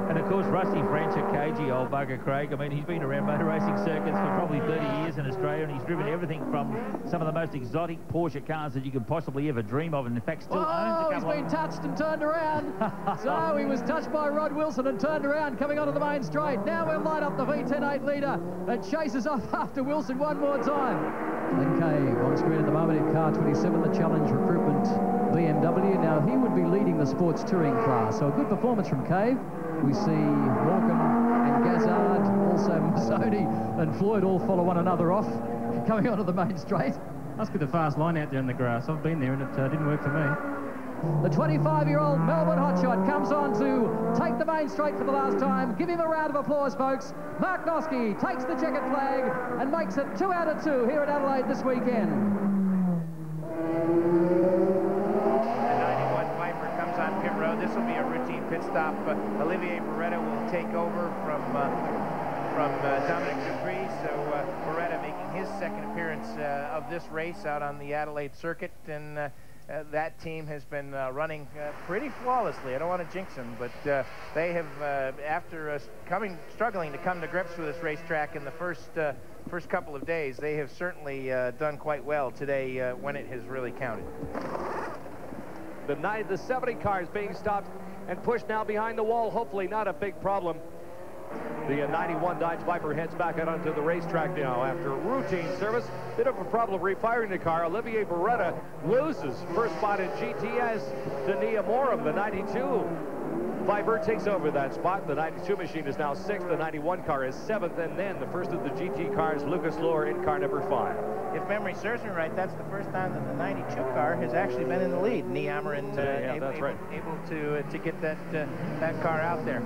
And of course, Rusty French, a cagey old bugger, Craig. I mean, he's been around motor racing circuits for probably 30 years in Australia, and he's driven everything from some of the most exotic Porsche cars that you could possibly ever dream of, and in fact still owns a couple. He's been touched and turned around. So he was touched by Rod Wilson and turned around coming onto the main straight. Now we'll light up the V10 8-litre and chases off after Wilson one more time. Then Cave on screen at the moment in car 27, the Challenge Recruitment BMW. Now he would be leading the sports touring class, so a good performance from Cave. We see Morecambe and Gazzard, also Massoni and Floyd all follow one another off, coming onto the main straight. Must be the fast line out there in the grass. I've been there and it didn't work for me. The 25-year-old Melbourne hotshot comes on to take the main straight for the last time. Give him a round of applause, folks. Mark Noske takes the checkered flag and makes it 2 out of 2 here at Adelaide this weekend. The 91 Viper comes on pit road. This will be a routine pit stop. Olivier Beretta will take over from Dominic Dupree. So Beretta making his second appearance of this race out on the Adelaide circuit, and that team has been running pretty flawlessly. I don't want to jinx them, but they have, after struggling to come to grips with this racetrack in the first couple of days, they have certainly done quite well today when it has really counted. The 70 cars being stopped and pushed now behind the wall. Hopefully not a big problem. The 91 Dodge Viper heads back out onto the racetrack now after routine service. Bit of a problem refiring the car. Olivier Beretta loses first spot in GTS to Nia Morum. The 92 Viper takes over that spot. The 92 machine is now 6th. The 91 car is 7th. And then the first of the GT cars, Lucas Lohr in car number 5. If memory serves me right, that's the first time that the 92 car has actually been in the lead. Nia Morum able to get that car out there.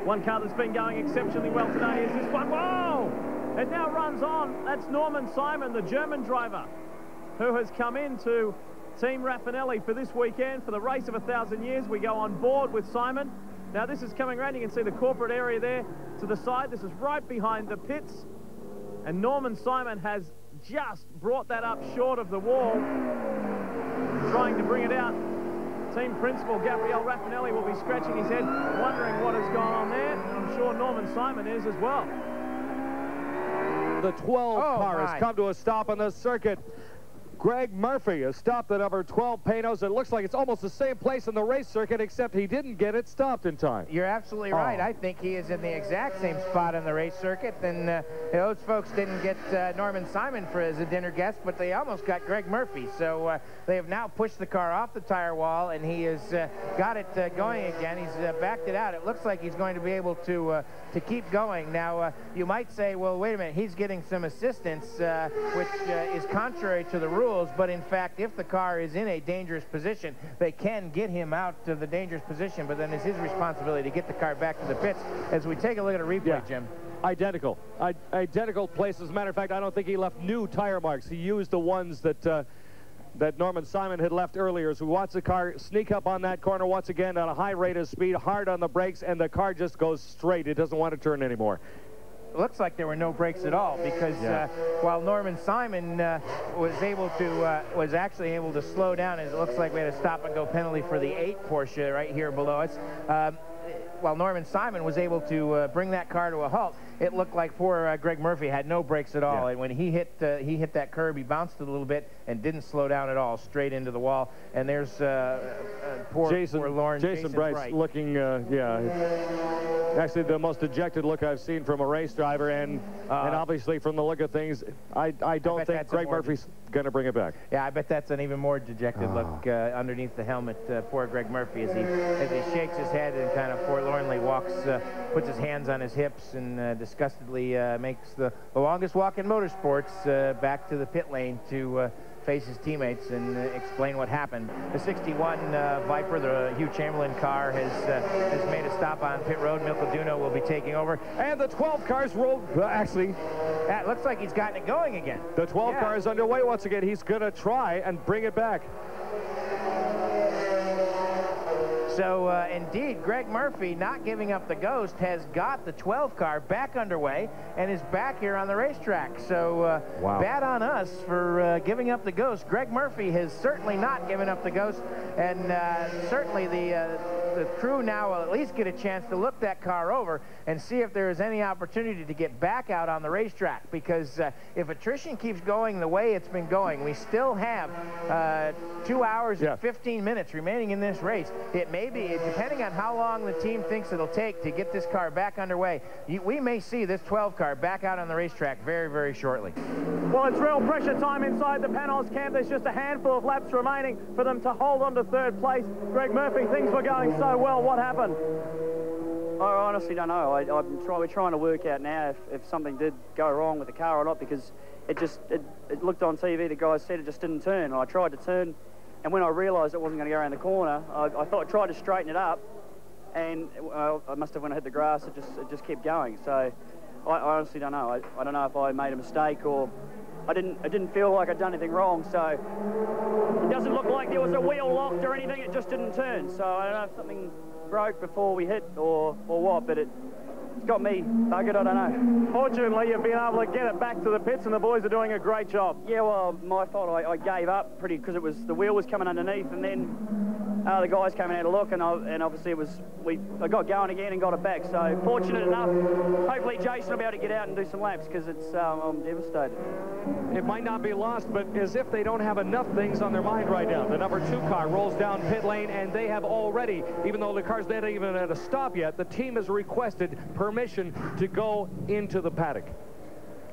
One car that's been going exceptionally well today is this one. Whoa! It now runs on. That's Norman Simon, the German driver, who has come into Team Raffinelli for this weekend for the race of 1,000 years. We go on board with Simon. Now this is coming around. You can see the corporate area there to the side. This is right behind the pits. And Norman Simon has just brought that up short of the wall, trying to bring it out. Team principal Gabriele Raffinelli will be scratching his head, wondering what has gone on there. And I'm sure Norman Simon is as well. The 12 car has come to a stop on the circuit. Greg Murphy has stopped the number 12 Panos. It looks like it's almost the same place in the race circuit, except he didn't get it stopped in time. You're absolutely right. I think he is in the exact same spot in the race circuit. And those folks didn't get Norman Simon as a dinner guest, but they almost got Greg Murphy. So they have now pushed the car off the tire wall, and he has got it going again. He's backed it out. It looks like he's going to be able to keep going. Now, you might say, well, wait a minute, he's getting some assistance, which is contrary to the rules. But in fact, if the car is in a dangerous position, they can get him out of the dangerous position, but then it's his responsibility to get the car back to the pits. As we take a look at a replay, Jim. Identical place. As a matter of fact, I don't think he left new tire marks. He used the ones that Norman Simon had left earlier. So we watch the car sneak up on that corner once again at a high rate of speed, hard on the brakes, and the car just goes straight. It doesn't want to turn anymore. It looks like there were no brakes at all, because while Norman Simon was actually able to slow down, it looks like we had a stop-and-go penalty for the 8 Porsche right here below us. While Norman Simon was able to bring that car to a halt, it looked like poor Greg Murphy had no brakes at all. And when he hit that curb, he bounced it a little bit and didn't slow down at all, straight into the wall. And there's poor Lawrence. Jason Bright looking, actually the most dejected look I've seen from a race driver, and obviously from the look of things, I don't think Greg Murphy's going to bring it back. Yeah, I bet that's an even more dejected look underneath the helmet. Poor Greg Murphy as he shakes his head and kind of forlornly walks, puts his hands on his hips and disgustedly makes the longest walk in motorsports back to the pit lane to face his teammates and explain what happened. The 61 Viper, the Hugh Chamberlain car, has made a stop on pit road. Milko Duno will be taking over. And the 12 cars rolled, actually. It looks like he's gotten it going again. The 12 car is underway once again. He's going to try and bring it back. So, indeed, Greg Murphy, not giving up the ghost, has got the 12 car back underway and is back here on the racetrack. So, bad on us for giving up the ghost. Greg Murphy has certainly not given up the ghost, and certainly the crew now will at least get a chance to look that car over and see if there is any opportunity to get back out on the racetrack, because if attrition keeps going the way it's been going, we still have 2 hours and 15 minutes remaining in this race. It may be, depending on how long the team thinks it'll take to get this car back underway, we may see this 12 car back out on the racetrack very, very shortly. Well, it's real pressure time inside the Panos camp. There's just a handful of laps remaining for them to hold on to third place. Greg Murphy, things were going so well. What happened? I honestly don't know. We're trying to work out now if something did go wrong with the car or not, because it looked on TV, the guys said it just didn't turn. I tried to turn, and when I realised it wasn't going to go around the corner, I tried to straighten it up, and I must have, when I hit the grass, it just kept going. So I honestly don't know. I don't know if I made a mistake or I didn't feel like I'd done anything wrong. So it doesn't look like there was a wheel locked or anything. It just didn't turn. So I don't know if something broke before we hit or what, but it's got me buggered, I don't know. Fortunately, you've been able to get it back to the pits, and the boys are doing a great job. Yeah, well, my fault. I gave up because the wheel was coming underneath, and then the guys came and had a look, and obviously I got going again and got it back. So fortunate enough. Hopefully Jason will be able to get out and do some laps, because I'm devastated. It might not be lost, but as if they don't have enough things on their mind right now. The number 2 car rolls down pit lane, and they have already, even though the car's not even at a stop yet, the team has requested permission to go into the paddock.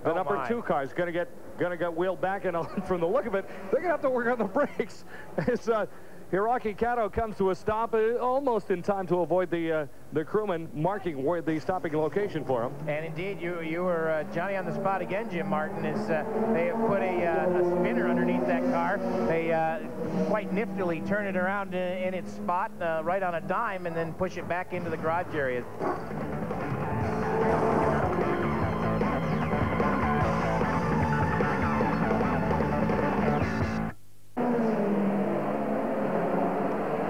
The number 2 car is going to get wheeled back, and from the look of it, they're going to have to work on the brakes. As Hiroki Kato comes to a stop almost in time to avoid the crewman marking where the stopping location for him. And indeed, you were Johnny on the spot again, Jim Martin, as they have put a spinner underneath that car. They quite niftily turn it around in its spot right on a dime and then push it back into the garage area.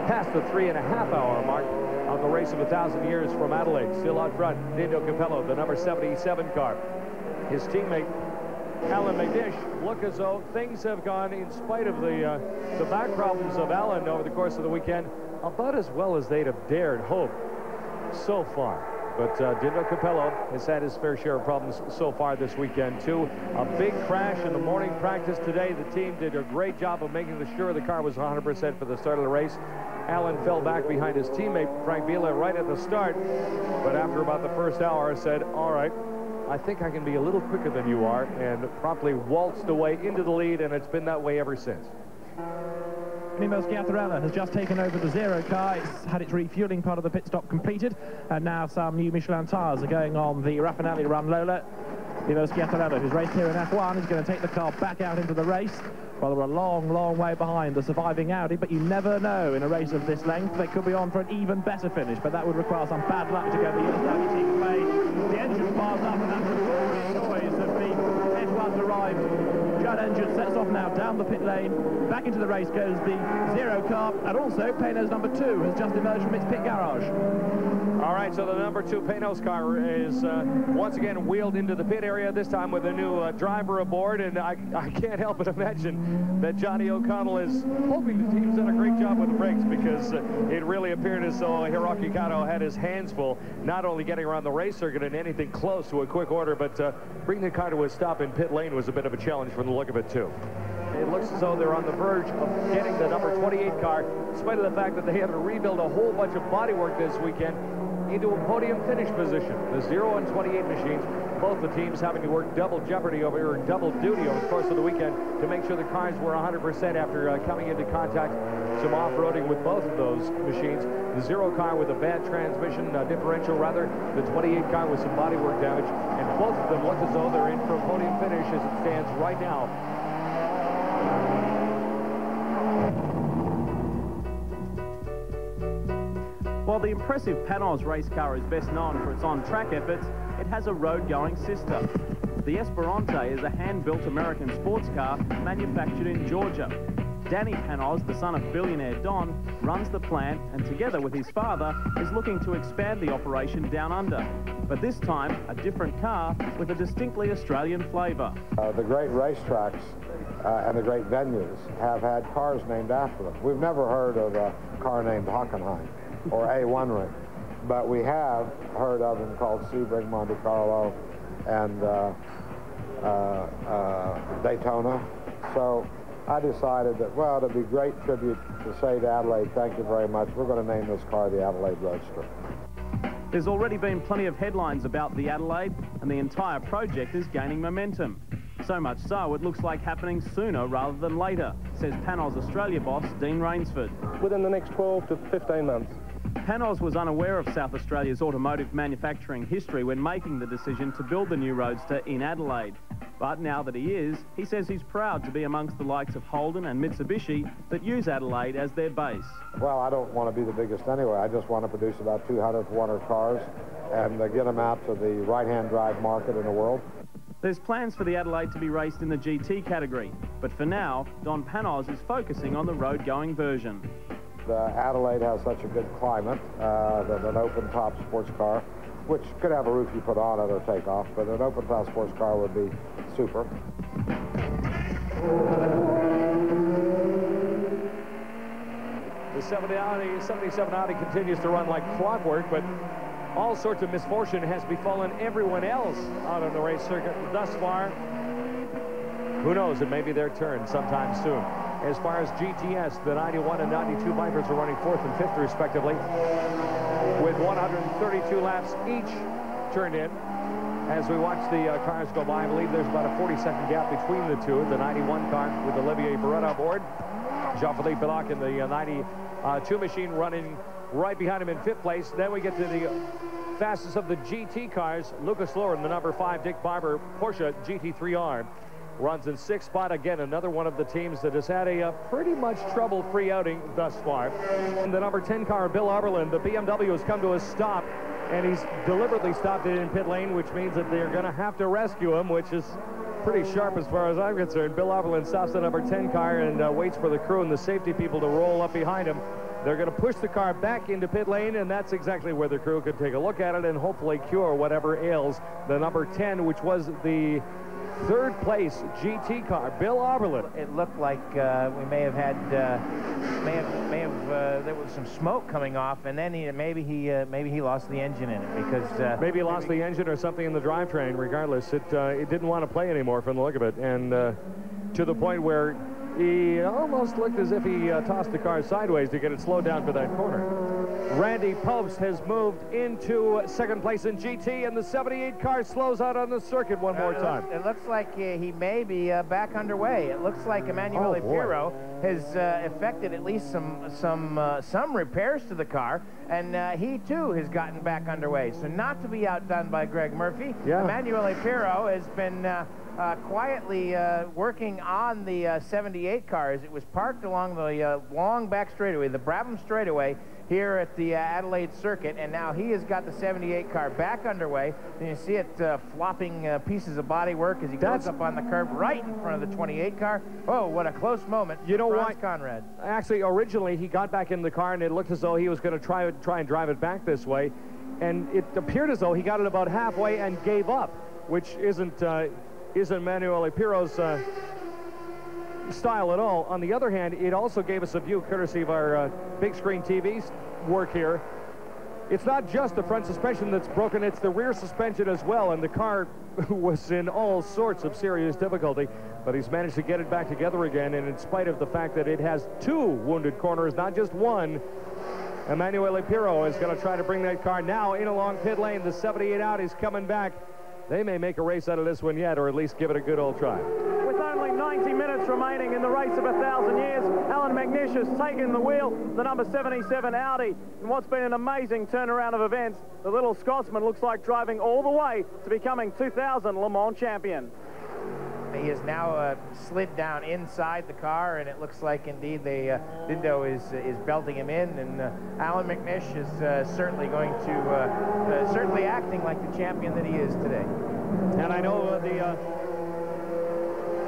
Past the 3.5-hour mark of the race of 1,000 years from Adelaide. Still out front, Nino Capello, the number 77 car. His teammate, Alan McNish, look as though things have gone, in spite of the back problems of Alan over the course of the weekend, about as well as they'd have dared hope so far. But Dindo Capello has had his fair share of problems so far this weekend, too. A big crash in the morning practice today. The team did a great job of making sure the car was 100% for the start of the race. Allen fell back behind his teammate, Frank Villa, right at the start. But after about the first hour, said, all right, I think I can be a little quicker than you are, and promptly waltzed away into the lead, and it's been that way ever since. Nemo Schiattarella has just taken over the Zero car. It's had its refueling part of the pit stop completed, and now some new Michelin tyres are going on the Raffinelli Run Lola. Nemo Schiattarella, who's raced here in F1, is going to take the car back out into the race. Well, they're a long, long way behind the surviving Audi, but you never know in a race of this length. They could be on for an even better finish, but that would require some bad luck to go the USWT way. The engine fires up, and that's the roaring noise of the F1's arrived. Judd engine sets off now down the pit lane. Back into the race goes the Zero car, and also Peno's number 2 has just emerged from its pit garage. All right, so the number 2 Peno's car is once again wheeled into the pit area, this time with a new driver aboard, and I can't help but imagine that Johnny O'Connell is hoping the team's done a great job with the brakes, because it really appeared as though Hiroki Kato had his hands full, not only getting around the race circuit in anything close to a quick order, but bringing the car to a stop in pit lane was a bit of a challenge from the look of it, too. It looks as though they're on the verge of getting the number 28 car, in spite of the fact that they had to rebuild a whole bunch of bodywork this weekend into a podium finish position. The 0 and 28 machines, both the teams having to work double jeopardy over, or double duty over the course of the weekend to make sure the cars were 100% after coming into contact, some off-roading with both of those machines. The 0 car with a bad transmission, differential rather, the 28 car with some bodywork damage, and both of them look as though they're in for a podium finish as it stands right now. While the impressive Panos race car is best known for its on-track efforts, it has a road-going sister. The Esperante is a hand-built American sports car manufactured in Georgia. Danny Panos, the son of billionaire Don, runs the plant, and together with his father is looking to expand the operation down under. But this time, a different car with a distinctly Australian flavour. The great racetracks and the great venues have had cars named after them. We've never heard of a car named Hockenheim or A1 Ring, but we have heard of them called Sebring, Monte Carlo, and Daytona. So I decided that, well, it'd be a great tribute to say to Adelaide, thank you very much. We're going to name this car the Adelaide Roadster. There's already been plenty of headlines about the Adelaide, and the entire project is gaining momentum. So much so, it looks like happening sooner rather than later, says Panos Australia boss Dean Rainsford. Within the next 12 to 15 months. Panos was unaware of South Australia's automotive manufacturing history when making the decision to build the new roadster in Adelaide. But now that he is, he says he's proud to be amongst the likes of Holden and Mitsubishi that use Adelaide as their base. Well, I don't want to be the biggest anyway. I just want to produce about 200 to 100 cars and get them out to the right-hand drive market in the world. There's plans for the Adelaide to be raced in the GT category, but for now, Don Panos is focusing on the road-going version. Adelaide has such a good climate that an open-top sports car, which could have a roof you put on it or take off, but an open-top sports car would be super. The 77 Audi continues to run like clockwork, but all sorts of misfortune has befallen everyone else out on the race circuit thus far. Who knows, it may be their turn sometime soon. As far as GTS, the 91 and 92 Vipers are running 4th and 5th respectively, with 132 laps each turned in. As we watch the cars go by, I believe there's about a 40-second gap between the two. The 91 car with Olivier Barretta aboard, Jean-Philippe Biloc in the 92 machine running right behind him in 5th place. Then we get to the fastest of the GT cars, Lucas Lohr in the number 5 Dick Barber Porsche GT3R. Runs in 6th spot. Again, another one of the teams that has had a pretty much trouble-free outing thus far. And the number 10 car, Bill Oberlin, the BMW has come to a stop, and he's deliberately stopped it in pit lane, which means that they're going to have to rescue him, which is pretty sharp as far as I'm concerned. Bill Oberlin stops the number 10 car and waits for the crew and the safety people to roll up behind him. They're going to push the car back into pit lane, and that's exactly where the crew could take a look at it and hopefully cure whatever ails the number 10, which was the third place GT car, Bill Oberlin. It looked like we may have had, there was some smoke coming off, and then maybe he lost the engine in it because maybe he lost the engine or something in the drivetrain. Regardless, it didn't want to play anymore from the look of it, and to the point where he almost looked as if he tossed the car sideways to get it slowed down for that corner. Randy Pobst has moved into second place in GT, and the 78 car slows out on the circuit one more time. It looks like he may be back underway. It looks like Emanuele Pirro has effected at least some repairs to the car, and he too has gotten back underway. So not to be outdone by Greg Murphy. Yeah. Emanuele Pirro has been quietly working on the 78 cars. It was parked along the long back straightaway, the Brabham straightaway, here at the Adelaide Circuit, and now he has got the 78 car back underway. And you see it flopping pieces of bodywork as he goes up on the curb right in front of the 28 car. Oh, what a close moment. You know Franz what? Conrad. Actually, originally he got back in the car, and it looked as though he was going to try and drive it back this way, and it appeared as though he got it about halfway and gave up, which isn't Emanuele Pirro's style at all. On the other hand, it also gave us a view, courtesy of our big screen TV work here. It's not just the front suspension that's broken, it's the rear suspension as well, and the car was in all sorts of serious difficulty, but he's managed to get it back together again, and in spite of the fact that it has two wounded corners, not just one, Emanuele Pirro is going to try to bring that car now in along pit lane. The 78 out is coming back. They may make a race out of this one yet, or at least give it a good old try. With only 90 minutes remaining in the race of 1,000 years, Alan McNish has taken the wheel, the number 77 Audi, in what's been an amazing turnaround of events. The little Scotsman looks like driving all the way to becoming 2000 Le Mans champion. He has now slid down inside the car, and it looks like indeed Dindo is belting him in, and Alan McNish is certainly going to certainly acting like the champion that he is today. And I know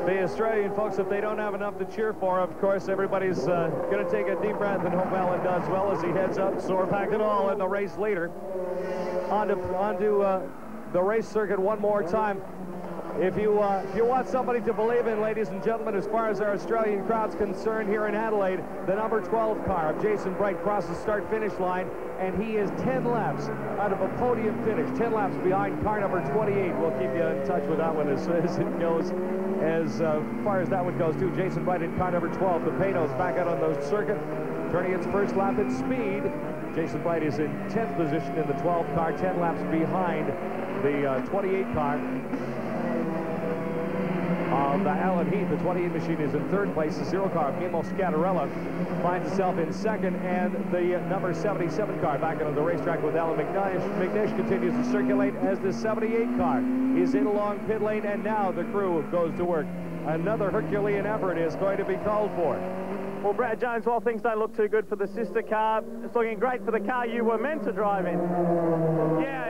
the Australian folks, if they don't have enough to cheer for, of course, everybody's going to take a deep breath and hope Alan does well as he heads up, sore pack and all, and the race leader onto the race circuit one more time. If you want somebody to believe in, ladies and gentlemen, as far as our Australian crowd's concerned here in Adelaide, the number 12 car of Jason Bright crosses start-finish line, and he is 10 laps out of a podium finish, 10 laps behind car number 28. We'll keep you in touch with that one as it goes. As far as that one goes, too, Jason Bright in car number 12. The Panos back out on the circuit, turning its first lap at speed. Jason Bright is in 10th position in the 12 car, 10 laps behind the 28 car. The Alan Heath, the 28 machine, is in third place. The 0 car, Mimo Scattarella, finds itself in second, and the number 77 car back onto the racetrack with Alan McNish. McNish continues to circulate as the 78 car is in along pit lane, and now the crew goes to work. Another Herculean effort is going to be called for. Well, Brad Jones, while things don't look too good for the sister car, it's looking great for the car you were meant to drive in. Yeah,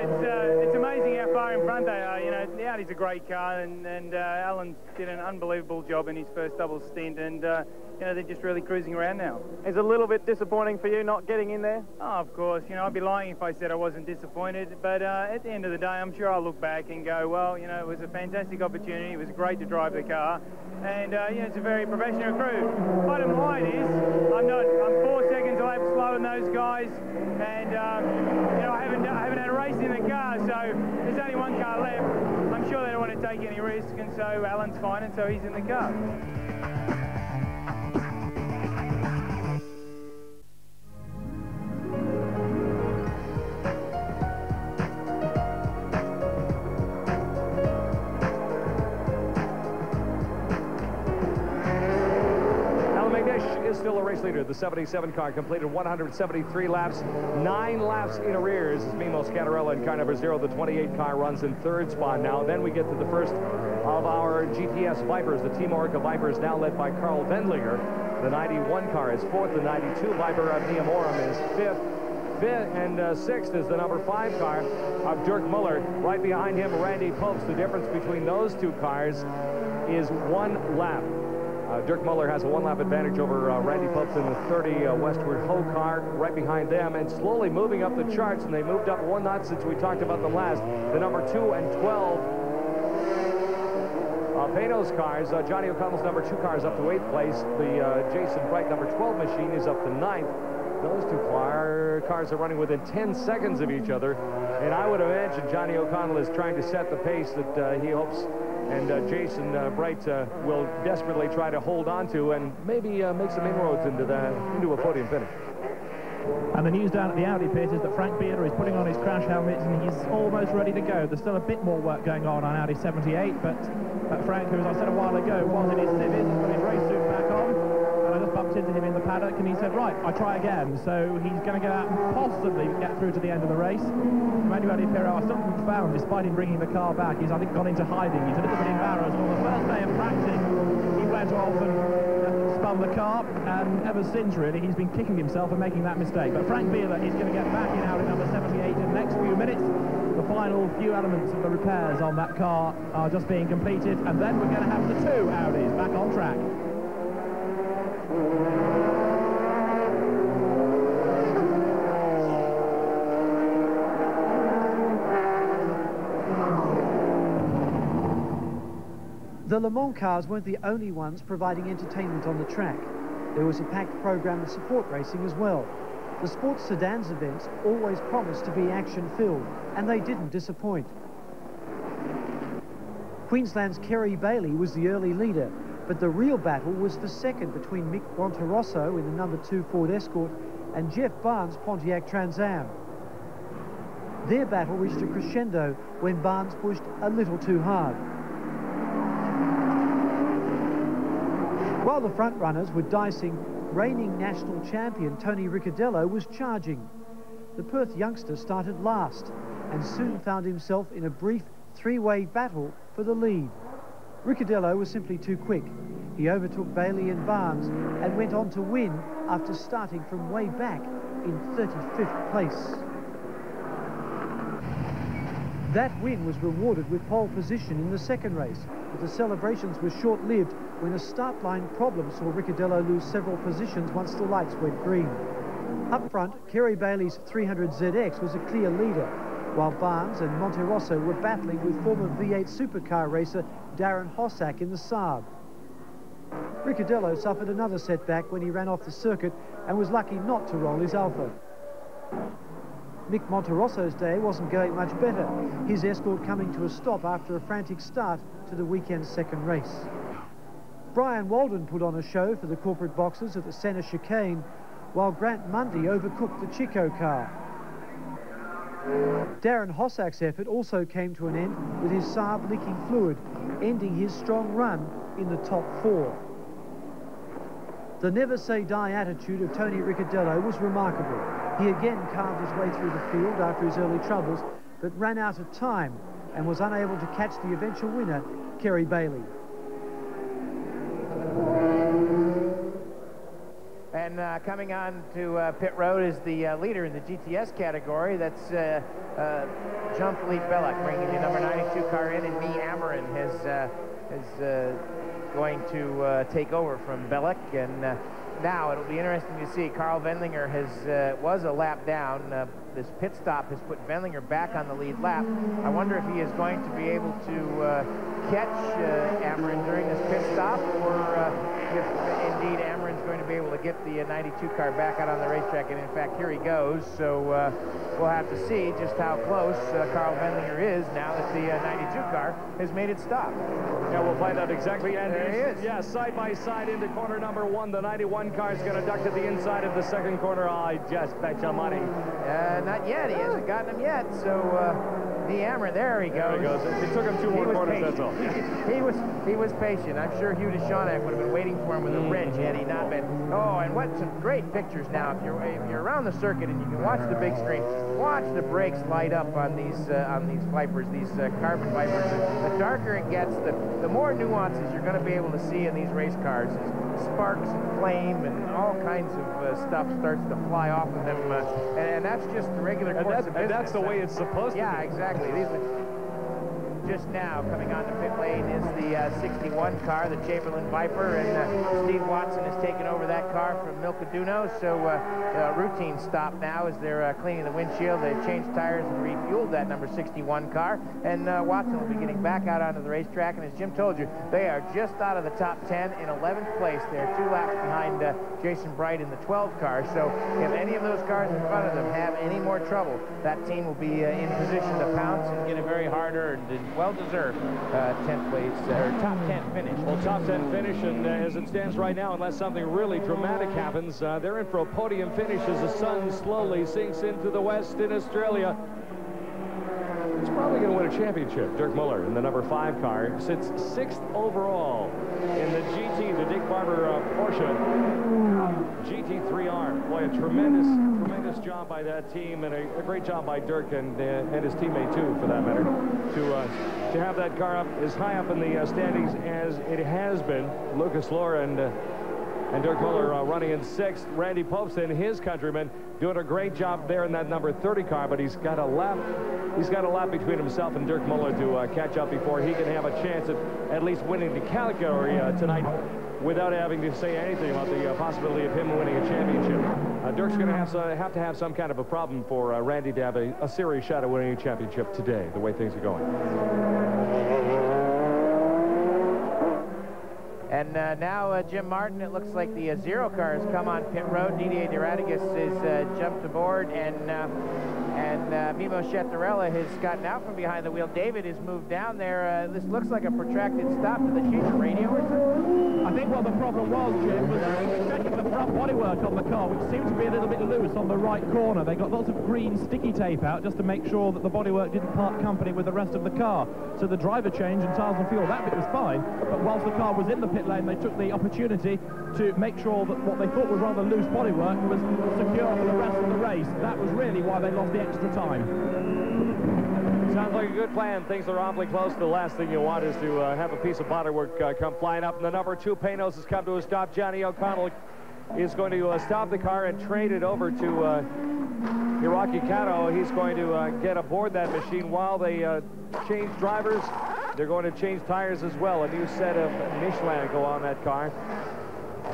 it's amazing how far in front they are. You know, the Audi's a great car, and Alan did an unbelievable job in his first double stint, and you know, they're just really cruising around now. Is it a little bit disappointing for you not getting in there? Oh, of course. You know, I'd be lying if I said I wasn't disappointed, but at the end of the day, I'm sure I'll look back and go, well, you know, it was a fantastic opportunity. It was great to drive the car, and you know, it's a very professional crew. Bottom line is, I'm 4 seconds a lap slower than those guys, and you know, I haven't had a race in the car, so there's only one car left. I'm sure they don't want to take any risk, and so Alan's fine, and so he's in the car. Still a race leader. The 77 car completed 173 laps, 9 laps in arrears as Mimo Scattarella in car number 0. The 28 car runs in third spot now. Then we get to the first of our GTS Vipers. The Team Orica Vipers now led by Carl Wendlinger. The 91 car is 4th. The 92 Viper of Neomorum is 5th. 5th and 6th is the number 5 car of Dirk Muller. Right behind him, Randy Pobst. The difference between those two cars is 1 lap. Dirk Muller has a 1-lap advantage over Randy Pobst in the 30 Westward Ho car right behind them, and slowly moving up the charts, and they moved up 1 notch since we talked about them last. The number 2 and 12 Pano's cars, Johnny O'Connell's number 2 car is up to 8th place. The Jason Bright number 12 machine is up to 9th. Those two cars are running within 10 seconds of each other. And I would imagine Johnny O'Connell is trying to set the pace that he hopes and Jason Bright will desperately try to hold on to and maybe make some inroads into a podium finish. And the news down at the Audi pit is that Frank Biela is putting on his crash helmet and he's almost ready to go. There's still a bit more work going on Audi 78, but Frank, who, as I said a while ago, was in his civvies and put his race suit back on. And I just bumped into him in the paddock and he said, right, I try again. So he's going to go out and possibly get through to the end of the race. Emanuele Pirro, I still haven't found, despite him bringing the car back, he's, I think, gone into hiding. He's a little bit embarrassed. On the first day of practice, he went off and spun the car, and ever since, really, he's been kicking himself and making that mistake. But Frank Biela is going to get back in Audi number 78 in the next few minutes. The final few elements of the repairs on that car are just being completed, and then we're going to have the 2 Audis back on track. The Le Mans cars weren't the only ones providing entertainment on the track. There was a packed program of support racing as well. The sports sedans events always promised to be action-filled, and they didn't disappoint. Queensland's Kerry Bailey was the early leader, but the real battle was for second between Mick Monterosso in the number 2 Ford Escort and Jeff Barnes' Pontiac Trans Am. Their battle reached a crescendo when Barnes pushed a little too hard. While the front runners were dicing, reigning national champion Tony Ricciardello was charging. The Perth youngster started last and soon found himself in a brief 3-way battle for the lead. Ricciardello was simply too quick. He overtook Bailey and Barnes and went on to win after starting from way back in 35th place. That win was rewarded with pole position in the second race, but the celebrations were short-lived when a start line problem saw Ricciardello lose several positions once the lights went green. Up front, Kerry Bailey's 300ZX was a clear leader, while Barnes and Monterosso were battling with former V8 Supercar racer Darren Hossack in the Saab. Ricciardello suffered another setback when he ran off the circuit and was lucky not to roll his Alfa. Mick Monterosso's day wasn't going much better, his Escort coming to a stop after a frantic start to the weekend's second race. Brian Walden put on a show for the corporate boxes at the centre chicane, while Grant Mundy overcooked the Chico car. Darren Hossack's effort also came to an end with his Saab leaking fluid, ending his strong run in the top 4. The never-say-die attitude of Tony Ricciardello was remarkable. He again carved his way through the field after his early troubles, but ran out of time and was unable to catch the eventual winner, Kerry Bailey. And coming on to pit road is the leader in the GTS category. That's Jean-Philippe Belloc, bringing the number 92 car in, and Me Ameren is going to take over from Belloc. And now it'll be interesting to see. Carl Wendlinger was a lap down. This pit stop has put Wendlinger back on the lead lap. I wonder if he is going to be able to catch Ameren during this pit stop, or if indeed Ameren's going to be able to get the 92 car back out on the racetrack. And in fact, here he goes. So we'll have to see just how close Carl Wendlinger is now that the 92 car has made its stop. Yeah, we'll find out exactly. And there he is. Yeah, side by side into corner number 1. The 91 car is going to duck to the inside of the second corner. I just bet you money. Not yet. He hasn't gotten him yet. So the Ameren, there he goes. There he goes. It took him 2 more corners, that's all. He was patient. I'm sure Hugh DeShaunak would have been waiting for him with a wrench had he not been. Oh, and what some great pictures now. If you're around the circuit and you can watch the big screen, watch the brakes light up on these Vipers, these carbon Vipers. The darker it gets, the more nuances you're going to be able to see in these race cars. Sparks and flame and all kinds of stuff starts to fly off of them, and that's just the regular course of business. And that's the way it's supposed to be. Yeah, exactly. just now coming onto pit lane is the 61 car, the Chamberlain Viper, and Steve Watson has taken over that car from Milcaduno. So routine stop now as they're cleaning the windshield. They changed tires and refueled that number 61 car, and Watson will be getting back out onto the racetrack. And as Jim told you, they are just out of the top 10 in 11th place. They're 2 laps behind Jason Bright in the 12 car. So if any of those cars in front of them have any more trouble, that team will be in position to pounce and get a very harder and well-deserved 10th place or top 10 finish. Well, top 10 finish, and as it stands right now, unless something really dramatic happens, they're in for a podium finish as the sun slowly sinks into the west in Australia. He's probably going to win a championship. Dirk Muller in the number 5 car sits 6th overall in the GT, the Dick Barber Porsche GT3R. Boy, a tremendous job by that team, and a great job by Dirk and his teammate too, for that matter, to have that car up as high up in the standings as it has been. Lucas Lohr and Dirk Muller running in 6th. Randy Popson, his countryman, doing a great job there in that number 30 car, but he's got a lap between himself and Dirk Muller to catch up before he can have a chance at least winning the category tonight without having to say anything about the possibility of him winning a championship. Dirk's going to have to have some kind of a problem for Randy to have a serious shot at winning a championship today, the way things are going. And now Jim Martin, it looks like the Zero car has come on pit road. Didier Deratigas has jumped aboard, and Mimo Chettarella has gotten out from behind the wheel. David has moved down there. This looks like a protracted stop. Did they change the radio or something? I think what the problem was, Jim, was checking the front bodywork on the car, which seemed to be a little bit loose on the right corner. They got lots of green sticky tape out just to make sure that the bodywork didn't part company with the rest of the car. So the driver change and tires and fuel, that bit was fine. But whilst the car was in the pit lane, they took the opportunity to make sure that what they thought was rather loose bodywork was secure for the rest of the race. That was really why they lost the extra time. Sounds like a good plan. Things are awfully close. The last thing you want is to have a piece of bodywork come flying up. And the number 2 Panos has come to a stop. Johnny O'Connell is going to stop the car and trade it over to Hiraki Kato. He's going to get aboard that machine while they change drivers. They're going to change tires as well. A new set of Michelin go on that car.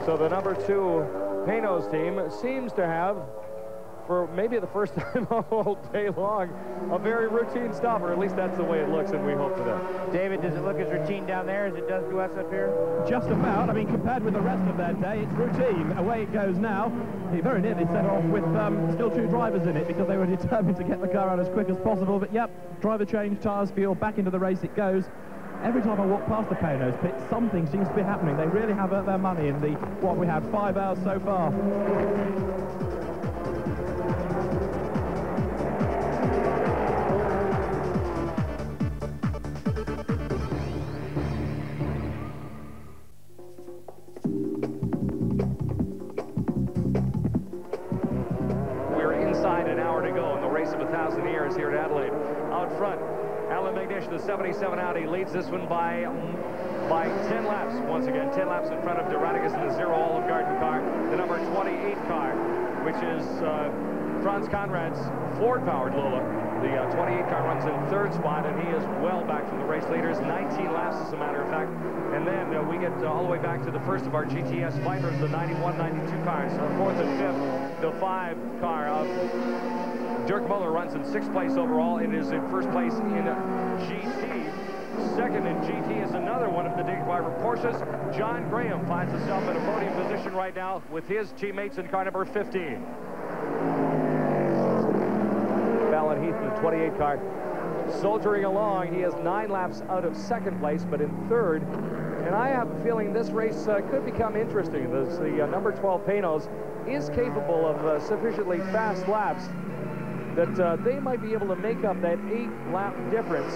So the number 2 Panos team seems to have, for maybe the first time all day long, a very routine stop, or at least that's the way it looks, and we hope for that. David, does it look as routine down there as it does to us up here? Just about. I mean, compared with the rest of their day, it's routine. Away it goes now. He very nearly set off with still 2 drivers in it because they were determined to get the car out as quick as possible. But yep, driver change, tires, fuel, back into the race it goes. Every time I walk past the Panos pit, something seems to be happening. They really have earned their money in the, what we had, 5 hours so far. Inside an hour to go in the race of 1,000 years here at Adelaide. Out front, Alan McNish, the 77 Audi, leads this one by 10 laps. Once again, 10 laps in front of Deratigas in the 0 Olive Garden car. The number 28 car, which is Franz Conrad's Ford-powered Lola. The 28 car runs in 3rd spot, and he is well back from the race leaders. 19 laps, as a matter of fact. And then we get all the way back to the first of our GTS Vipers, the 91-92 cars. 4th and 5th, the 5 car of Dirk Muller runs in 6th place overall. It is in 1st place in GT. 2nd in GT is another one of the Dick Barber Porsches. John Graham finds himself in a podium position right now with his teammates in car number 15. Fallon Heath in the 28 car soldiering along. He has 9 laps out of 2nd place, but in 3rd. And I have a feeling this race could become interesting. The number 12 Panos is capable of sufficiently fast laps that they might be able to make up that 8-lap difference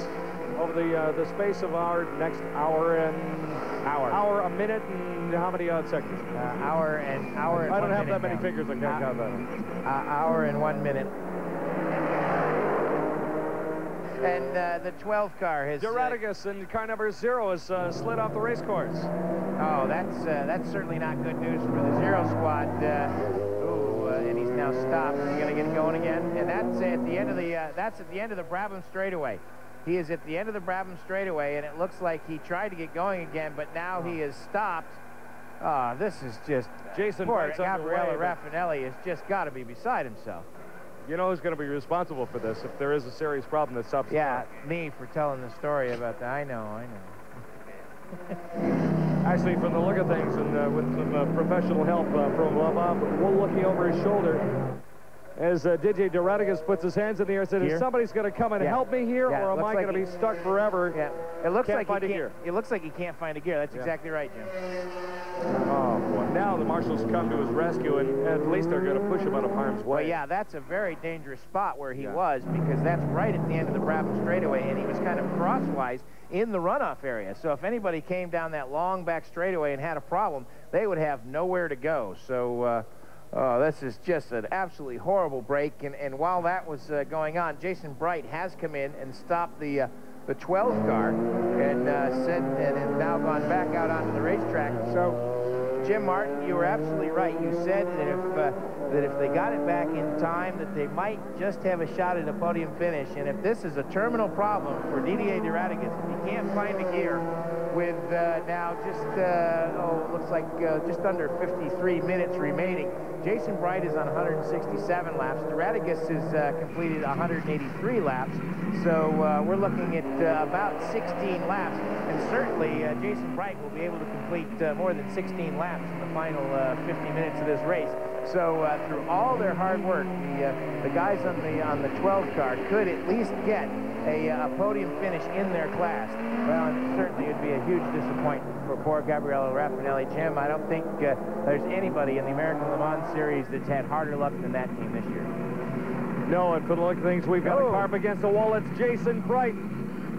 over the space of our next hour, a minute, and how many seconds? Hour and I don't have that many now. figures. I can't count that. Hour and 1 minute. And the 12 car has... Deratigas in car number 0 has slid off the race course. Oh, that's certainly not good news for the 0 squad. And he's now stopped. He's going to get going again, and that's at the end of the Brabham straightaway. He is at the end of the Brabham straightaway, and it looks like he tried to get going again, but now he is stopped. This is just... Jason poor Bright's Gabriele underway, Raffinelli has just got to be beside himself. You know who's going to be responsible for this if there is a serious problem that stops the car? Me for telling the story about that. I know. Actually, from the look of things, and with some professional help from LeMans, looking over his shoulder, as Didier Deradigas puts his hands in the air and says, "Is somebody's going to come and help me here, or am I going to be stuck forever?" Yeah, it looks can't like find he a can't. gear. It looks like he can't find a gear. That's exactly right, Jim. Oh boy! Now the marshals come to his rescue, and at least they're going to push him out of harm's way. Well, yeah, that's a very dangerous spot where he was, because that's right at the end of the Brabham straightaway, and he was kind of crosswise in the runoff area. So if anybody came down that long back straightaway and had a problem, they would have nowhere to go. So. This is just an absolutely horrible break, and while that was going on, Jason Bright has come in and stopped the 12 car and has now gone back out onto the racetrack. So, Jim Martin, you were absolutely right. You said that if they got it back in time, that they might just have a shot at a podium finish. And if this is a terminal problem for Didier Deradigas, if he can't find a gear with now just it looks like just under 53 minutes remaining. Jason Bright is on 167 laps. Deradigas has completed 183 laps. So we're looking at about 16 laps. And certainly Jason Bright will be able to complete more than 16 laps in the final 50 minutes of this race. So through all their hard work, the guys on the 12 car could at least get a podium finish in their class. Well, and certainly it would be a huge disappointment for poor Gabriele Raffinelli. Jim, I don't think there's anybody in the American Le Mans Series that's had harder luck than that team this year. No, and for the look of things, we've got a car up against the wall. It's Jason Bright.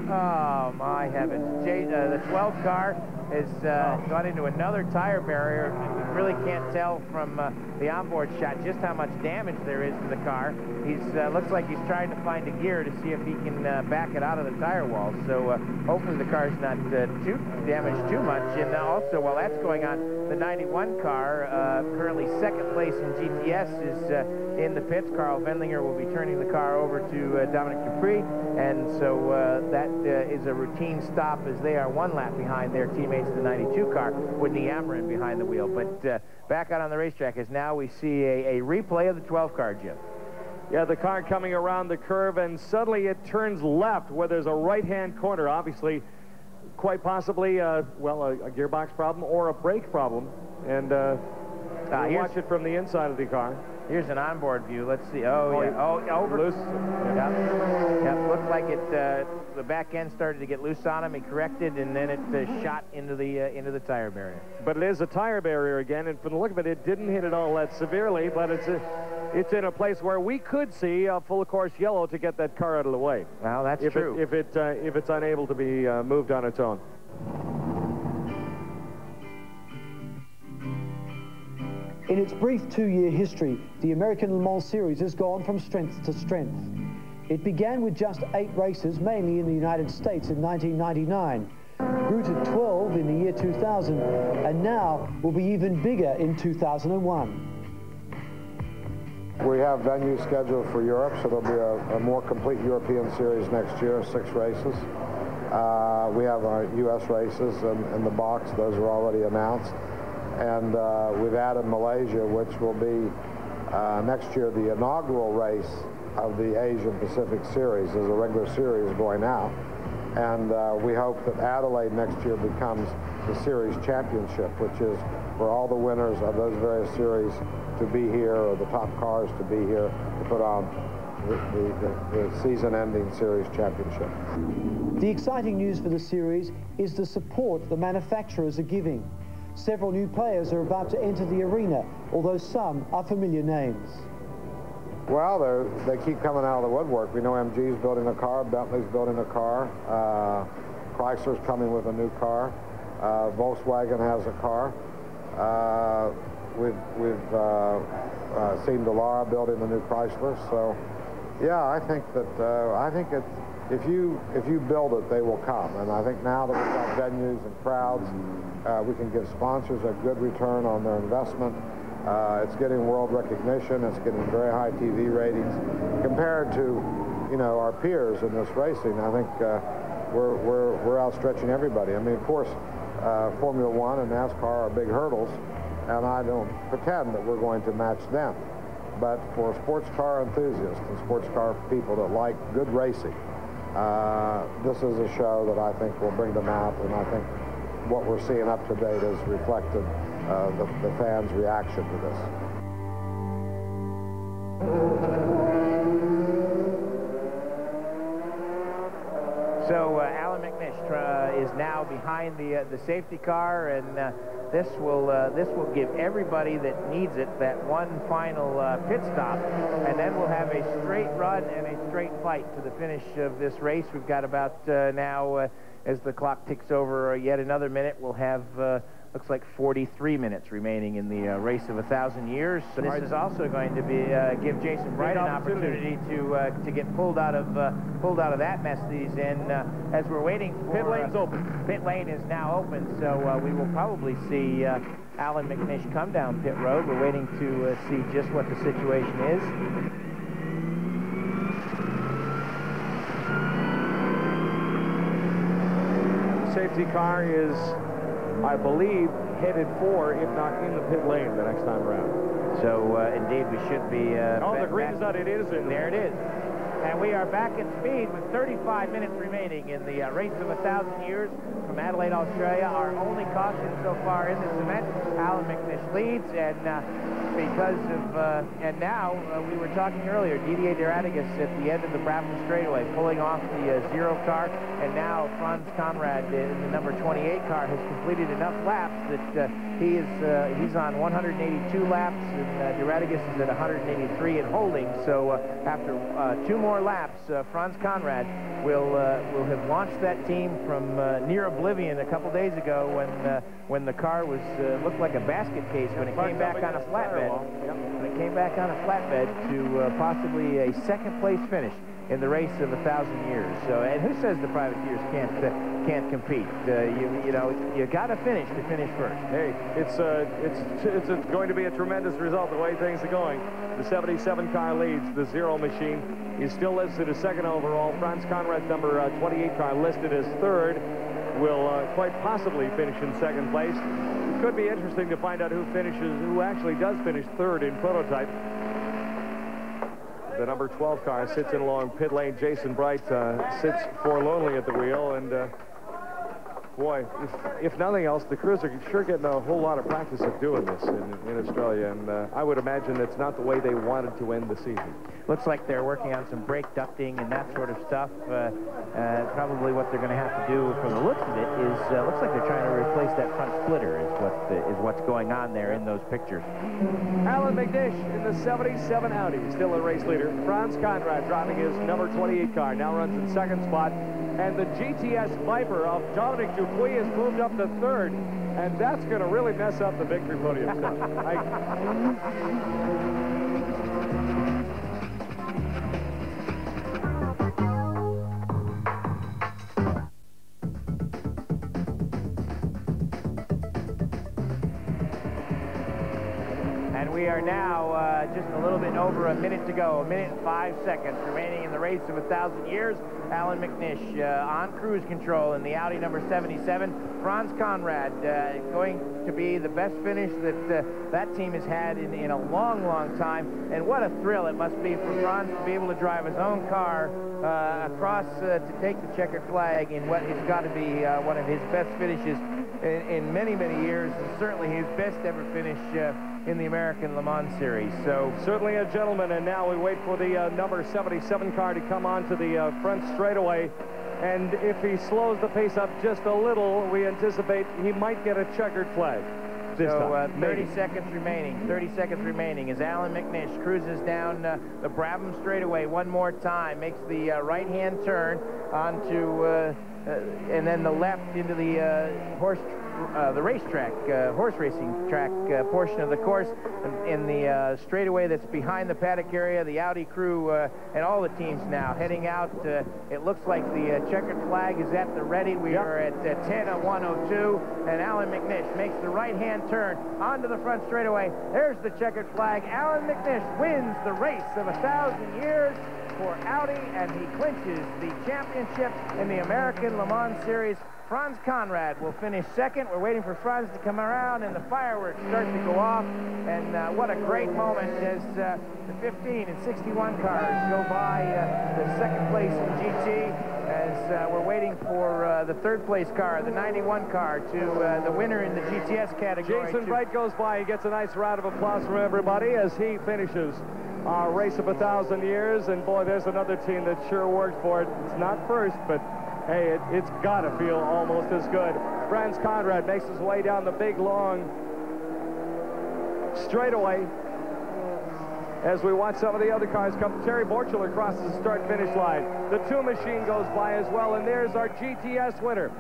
Oh, my heavens. The 12 car has gone into another tire barrier. You really can't tell from the onboard shot just how much damage there is to the car. He's looks like he's trying to find a gear to see if he can back it out of the tire wall. So hopefully the car's not too damaged too much. And also, while that's going on, the 91 car, currently second place in GTS, is in the pits. Carl Wendlinger will be turning the car over to Dominic Dupree. And so that is a routine stop, as they are one lap behind their teammates, the 92 car, with Niamarin behind the wheel. But back out on the racetrack, as now we see a replay of the 12 car, Jim. Yeah, the car coming around the curve, and suddenly it turns left where there's a right-hand corner. Obviously, quite possibly, a gearbox problem or a brake problem. And watch it from the inside of the car. Here's an onboard view. Let's see. Over. Loose. Yep. Looked like it. The back end started to get loose on him. He corrected, and then it shot into the tire barrier. But it is a tire barrier again, and from the look of it, it didn't hit it all that severely. But it's in a place where we could see a full course yellow to get that car out of the way. Well, that's true. If it's unable to be moved on its own. In its brief 2-year history, the American Le Mans Series has gone from strength to strength. It began with just 8 races, mainly in the United States, in 1999, grew to 12 in the year 2000, and now will be even bigger in 2001. We have venues scheduled for Europe, so there'll be a more complete European series next year, 6 races. We have our U.S. races in the box. Those are already announced. And we've added Malaysia, which will be next year the inaugural race of the Asian Pacific Series. There's a regular series going out. And we hope that Adelaide next year becomes the series championship, which is for all the winners of those various series to be here, or the top cars to be here to put on the season-ending series championship. The exciting news for the series is the support the manufacturers are giving. Several new players are about to enter the arena, although some are familiar names. Well, they keep coming out of the woodwork. We know MG's building a car, Bentley's building a car, Chrysler's coming with a new car, Volkswagen has a car. We've seen Dallara building a new Chrysler. So, yeah, I think that if you build it, they will come. And I think now that we've got venues and crowds, we can give sponsors a good return on their investment. It's getting world recognition. It's getting very high TV ratings compared to you know, our peers in this racing. I think we're outstretching everybody. I mean, of course, Formula One and NASCAR are big hurdles, and I don't pretend that we're going to match them. But for sports car enthusiasts and sports car people that like good racing, this is a show that I think will bring them out, and I think what we're seeing up to date has reflected the fans' reaction to this. So Alan McNish is now behind the safety car, and this will give everybody that needs it that one final pit stop, and then we'll have a straight run and a straight fight to the finish of this race. We've got about now, as the clock ticks over yet another minute, we'll have looks like 43 minutes remaining in the race of 1,000 years. So this is also going to be give Jason Bright an opportunity to get pulled out of that mess that he's in. As we're waiting for pit lane's open. Pit lane is now open, so we will probably see Alan McNish come down pit road. We're waiting to see just what the situation is. Safety car is, I believe, headed for, if not in the pit lane the next time around. So indeed, we should be. Oh, the green is out. It is. There it is. And we are back at speed with 35 minutes remaining in the race of 1,000 years from Adelaide, Australia. Our only caution so far in this event. Alan McNish leads, and because of and now we were talking earlier, Didier Deradigas at the end of the Brabham straightaway, pulling off the zero car, and now Franz Conrad in the number 28 car has completed enough laps that he's on 182 laps, and Deradigas is at 183 and holding. So after 2 more laps, Franz Conrad will have launched that team from near oblivion a couple days ago when the car was looked like a basket case when it came back on a flatbed. When it came back on a flatbed to possibly a second-place finish in the race of 1,000 years. So, and who says the privateers can't compete? You know, you got to finish first. Hey, it's going to be a tremendous result the way things are going. The 77 car leads. The zero machine is still listed as second overall. Franz Conrad's number 28 car listed as third will quite possibly finish in second place. It could be interesting to find out who actually does finish third in prototype. The number 12 car sits in along pit lane. Jason Bright sits forlornly at the wheel, and boy, if nothing else, the crews are sure getting a whole lot of practice of doing this in Australia, and I would imagine it's not the way they wanted to end the season. Looks like they're working on some brake ducting and that sort of stuff. Probably what they're going to have to do, from the looks of it, is looks like they're trying to replace that front splitter. Is what's going on there in those pictures. Alan McNish in the 77 Audi, still a race leader. Franz Conrad driving his number 28 car, now runs in second spot. And the GTS Viper of Dominic Dupuis has moved up to third. And that's going to really mess up the victory podium stuff. And we are now just a little bit over a minute to go, 1 minute and 5 seconds remaining in the race of 1,000 years. Alan McNish on cruise control in the Audi number 77. Franz Conrad going to be the best finish that team has had in a long, long time. And what a thrill it must be for Franz to be able to drive his own car across to take the checkered flag in what has got to be one of his best finishes in many, many years, and certainly his best ever finish in the American Le Mans Series. So certainly a gentleman, and now we wait for the number 77 car to come onto the front straightaway. And if he slows the pace up just a little, we anticipate he might get a checkered flag. So 30 seconds remaining. 30 seconds remaining as Alan McNish cruises down the Brabham straightaway one more time, makes the right-hand turn onto and then the left into the racetrack, horse racing track portion of the course. In the straightaway that's behind the paddock area, the Audi crew and all the teams now heading out. It looks like the checkered flag is at the ready. We are at 10:01:02, and Alan McNish makes the right-hand turn onto the front straightaway. There's the checkered flag. Alan McNish wins the race of 1,000 years. for Audi, and he clinches the championship in the American Le Mans Series. Franz Conrad will finish second. We're waiting for Franz to come around, and the fireworks start to go off. And what a great moment as the 15 and 61 cars go by the second place in GT, as we're waiting for the third place car, the 91 car, to the winner in the GTS category. Jason Bright goes by. He gets a nice round of applause from everybody as he finishes our race of 1,000 years. And boy, there's another team that sure worked for it. It's not first, but hey, it's got to feel almost as good. Franz Conrad makes his way down the big, long straightaway as we watch some of the other cars come. Terry Borchler crosses the start-finish line. The 2 machine goes by as well, and there's our GTS winner.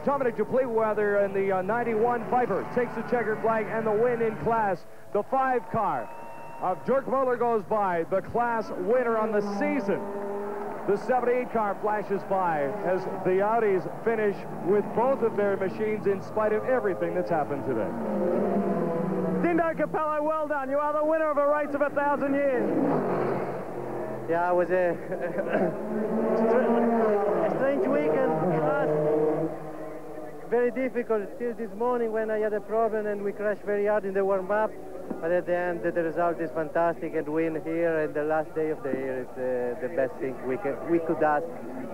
Dominic Duplessis in the 91 Viper takes the checkered flag and the win in class. The 5 car of Dirk Muller goes by, the class winner on the season. The 78 car flashes by as the Audis finish with both of their machines in spite of everything that's happened today. Dindo Capello, well done. You are the winner of a race of 1,000 years. Yeah, it was a strange weekend. Very difficult till this morning when I had a problem and we crashed very hard in the warm-up. But at the end, the result is fantastic, and win here and the last day of the year is the best thing we could ask.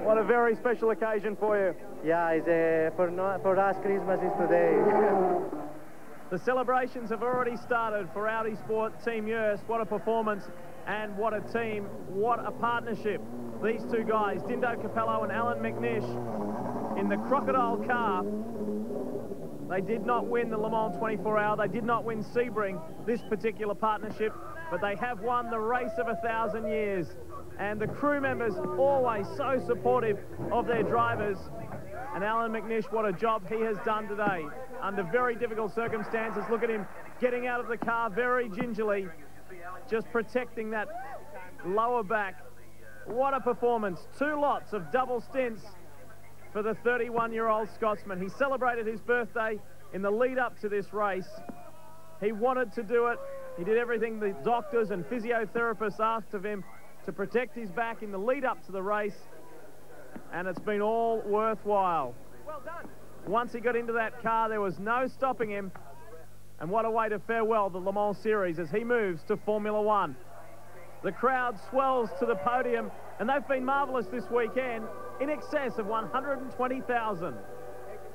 What a very special occasion for you. Yeah, it's for us, Christmas is today. The celebrations have already started for Audi Sport Team Yurst. What a performance and what a team, what a partnership. These two guys, Dindo Capello and Alan McNish, in the Crocodile car. They did not win the Le Mans 24-hour. They did not win Sebring, this particular partnership, but they have won the race of 1,000 years. And the crew members always so supportive of their drivers. And Alan McNish, what a job he has done today. Under very difficult circumstances, look at him getting out of the car very gingerly, just protecting that lower back. What a performance. 2 lots of double stints for the 31-year-old Scotsman. He celebrated his birthday in the lead-up to this race. He wanted to do it. He did everything the doctors and physiotherapists asked of him to protect his back in the lead-up to the race, and it's been all worthwhile. Well done. Once he got into that car, there was no stopping him, and what a way to farewell the Le Mans Series as he moves to Formula One. The crowd swells to the podium, and they've been marvellous this weekend. In excess of 120,000.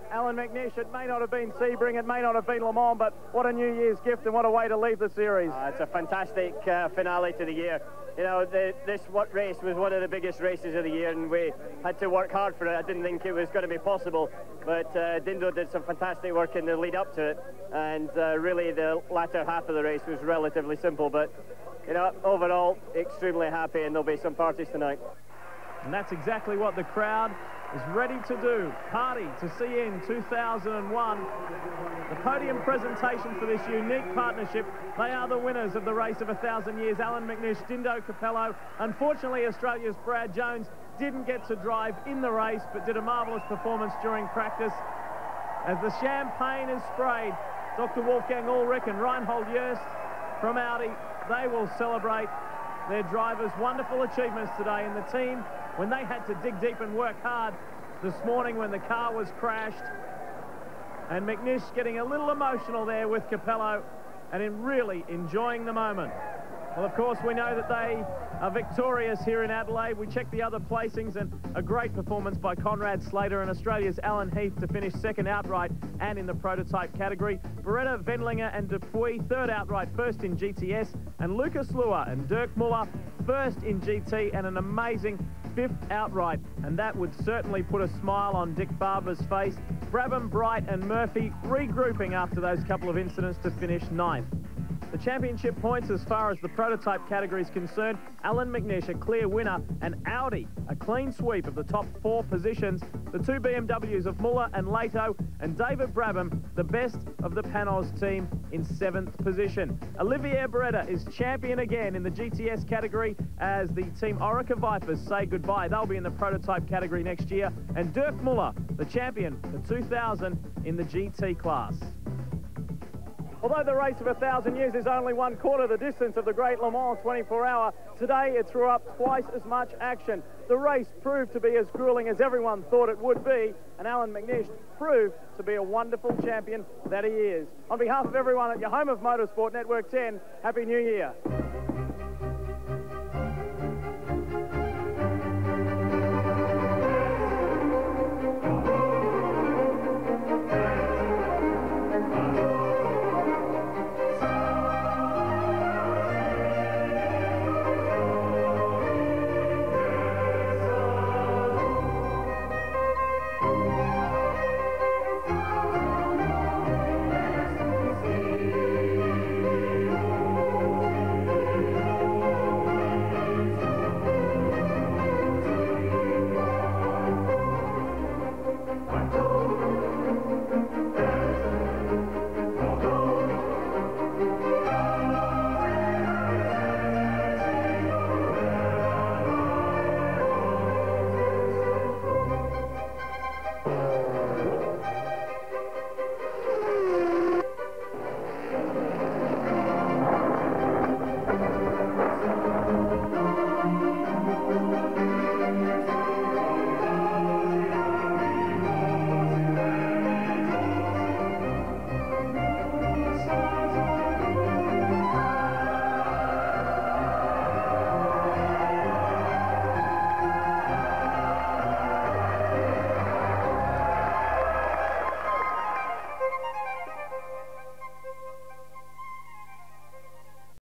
Alan McNish, it may not have been Sebring, it may not have been Le Mans, but what a New Year's gift and what a way to leave the series. It's a fantastic finale to the year. You know, this race was one of the biggest races of the year, and we had to work hard for it. I didn't think it was going to be possible, but Dindo did some fantastic work in the lead up to it, and really the latter half of the race was relatively simple, but you know, overall extremely happy, and there'll be some parties tonight. And that's exactly what the crowd is ready to do. Party to see in 2001. The podium presentation for this unique partnership. They are the winners of the race of 1,000 years. Alan McNish, Dindo Capello. Unfortunately, Australia's Brad Jones didn't get to drive in the race, but did a marvellous performance during practice. As the champagne is sprayed, Dr. Wolfgang Ulrich and Reinhold Joest from Audi, they will celebrate their drivers' wonderful achievements today. And the team, when they had to dig deep and work hard this morning when the car was crashed, and McNish getting a little emotional there with Capello and really enjoying the moment. Well, of course, we know that they are victorious here in Adelaide. We checked the other placings, and a great performance by Conrad Slater and Australia's Alan Heath to finish second outright and in the prototype category. Beretta, Wendlinger and Dupuis third outright, first in GTS, and Lucas Luhr and Dirk Muller first in GT, and an amazing fifth outright, and that would certainly put a smile on Dick Barber's face. Brabham, Bright and Murphy regrouping after those couple of incidents to finish ninth. The championship points as far as the prototype category is concerned, Alan McNish a clear winner, and Audi a clean sweep of the top 4 positions. The 2 BMWs of Muller and Lato, and David Brabham, the best of the Panos team, in 7th position. Olivier Beretta is champion again in the GTS category as the Team Orica Vipers say goodbye. They'll be in the prototype category next year. And Dirk Muller, the champion for 2000 in the GT class. Although the race of 1,000 years is only 1/4 the distance of the Great Le Mans 24-hour, today it threw up twice as much action. The race proved to be as grueling as everyone thought it would be, and Alan McNish proved to be a wonderful champion that he is. On behalf of everyone at your home of Motorsport Network 10, Happy New Year.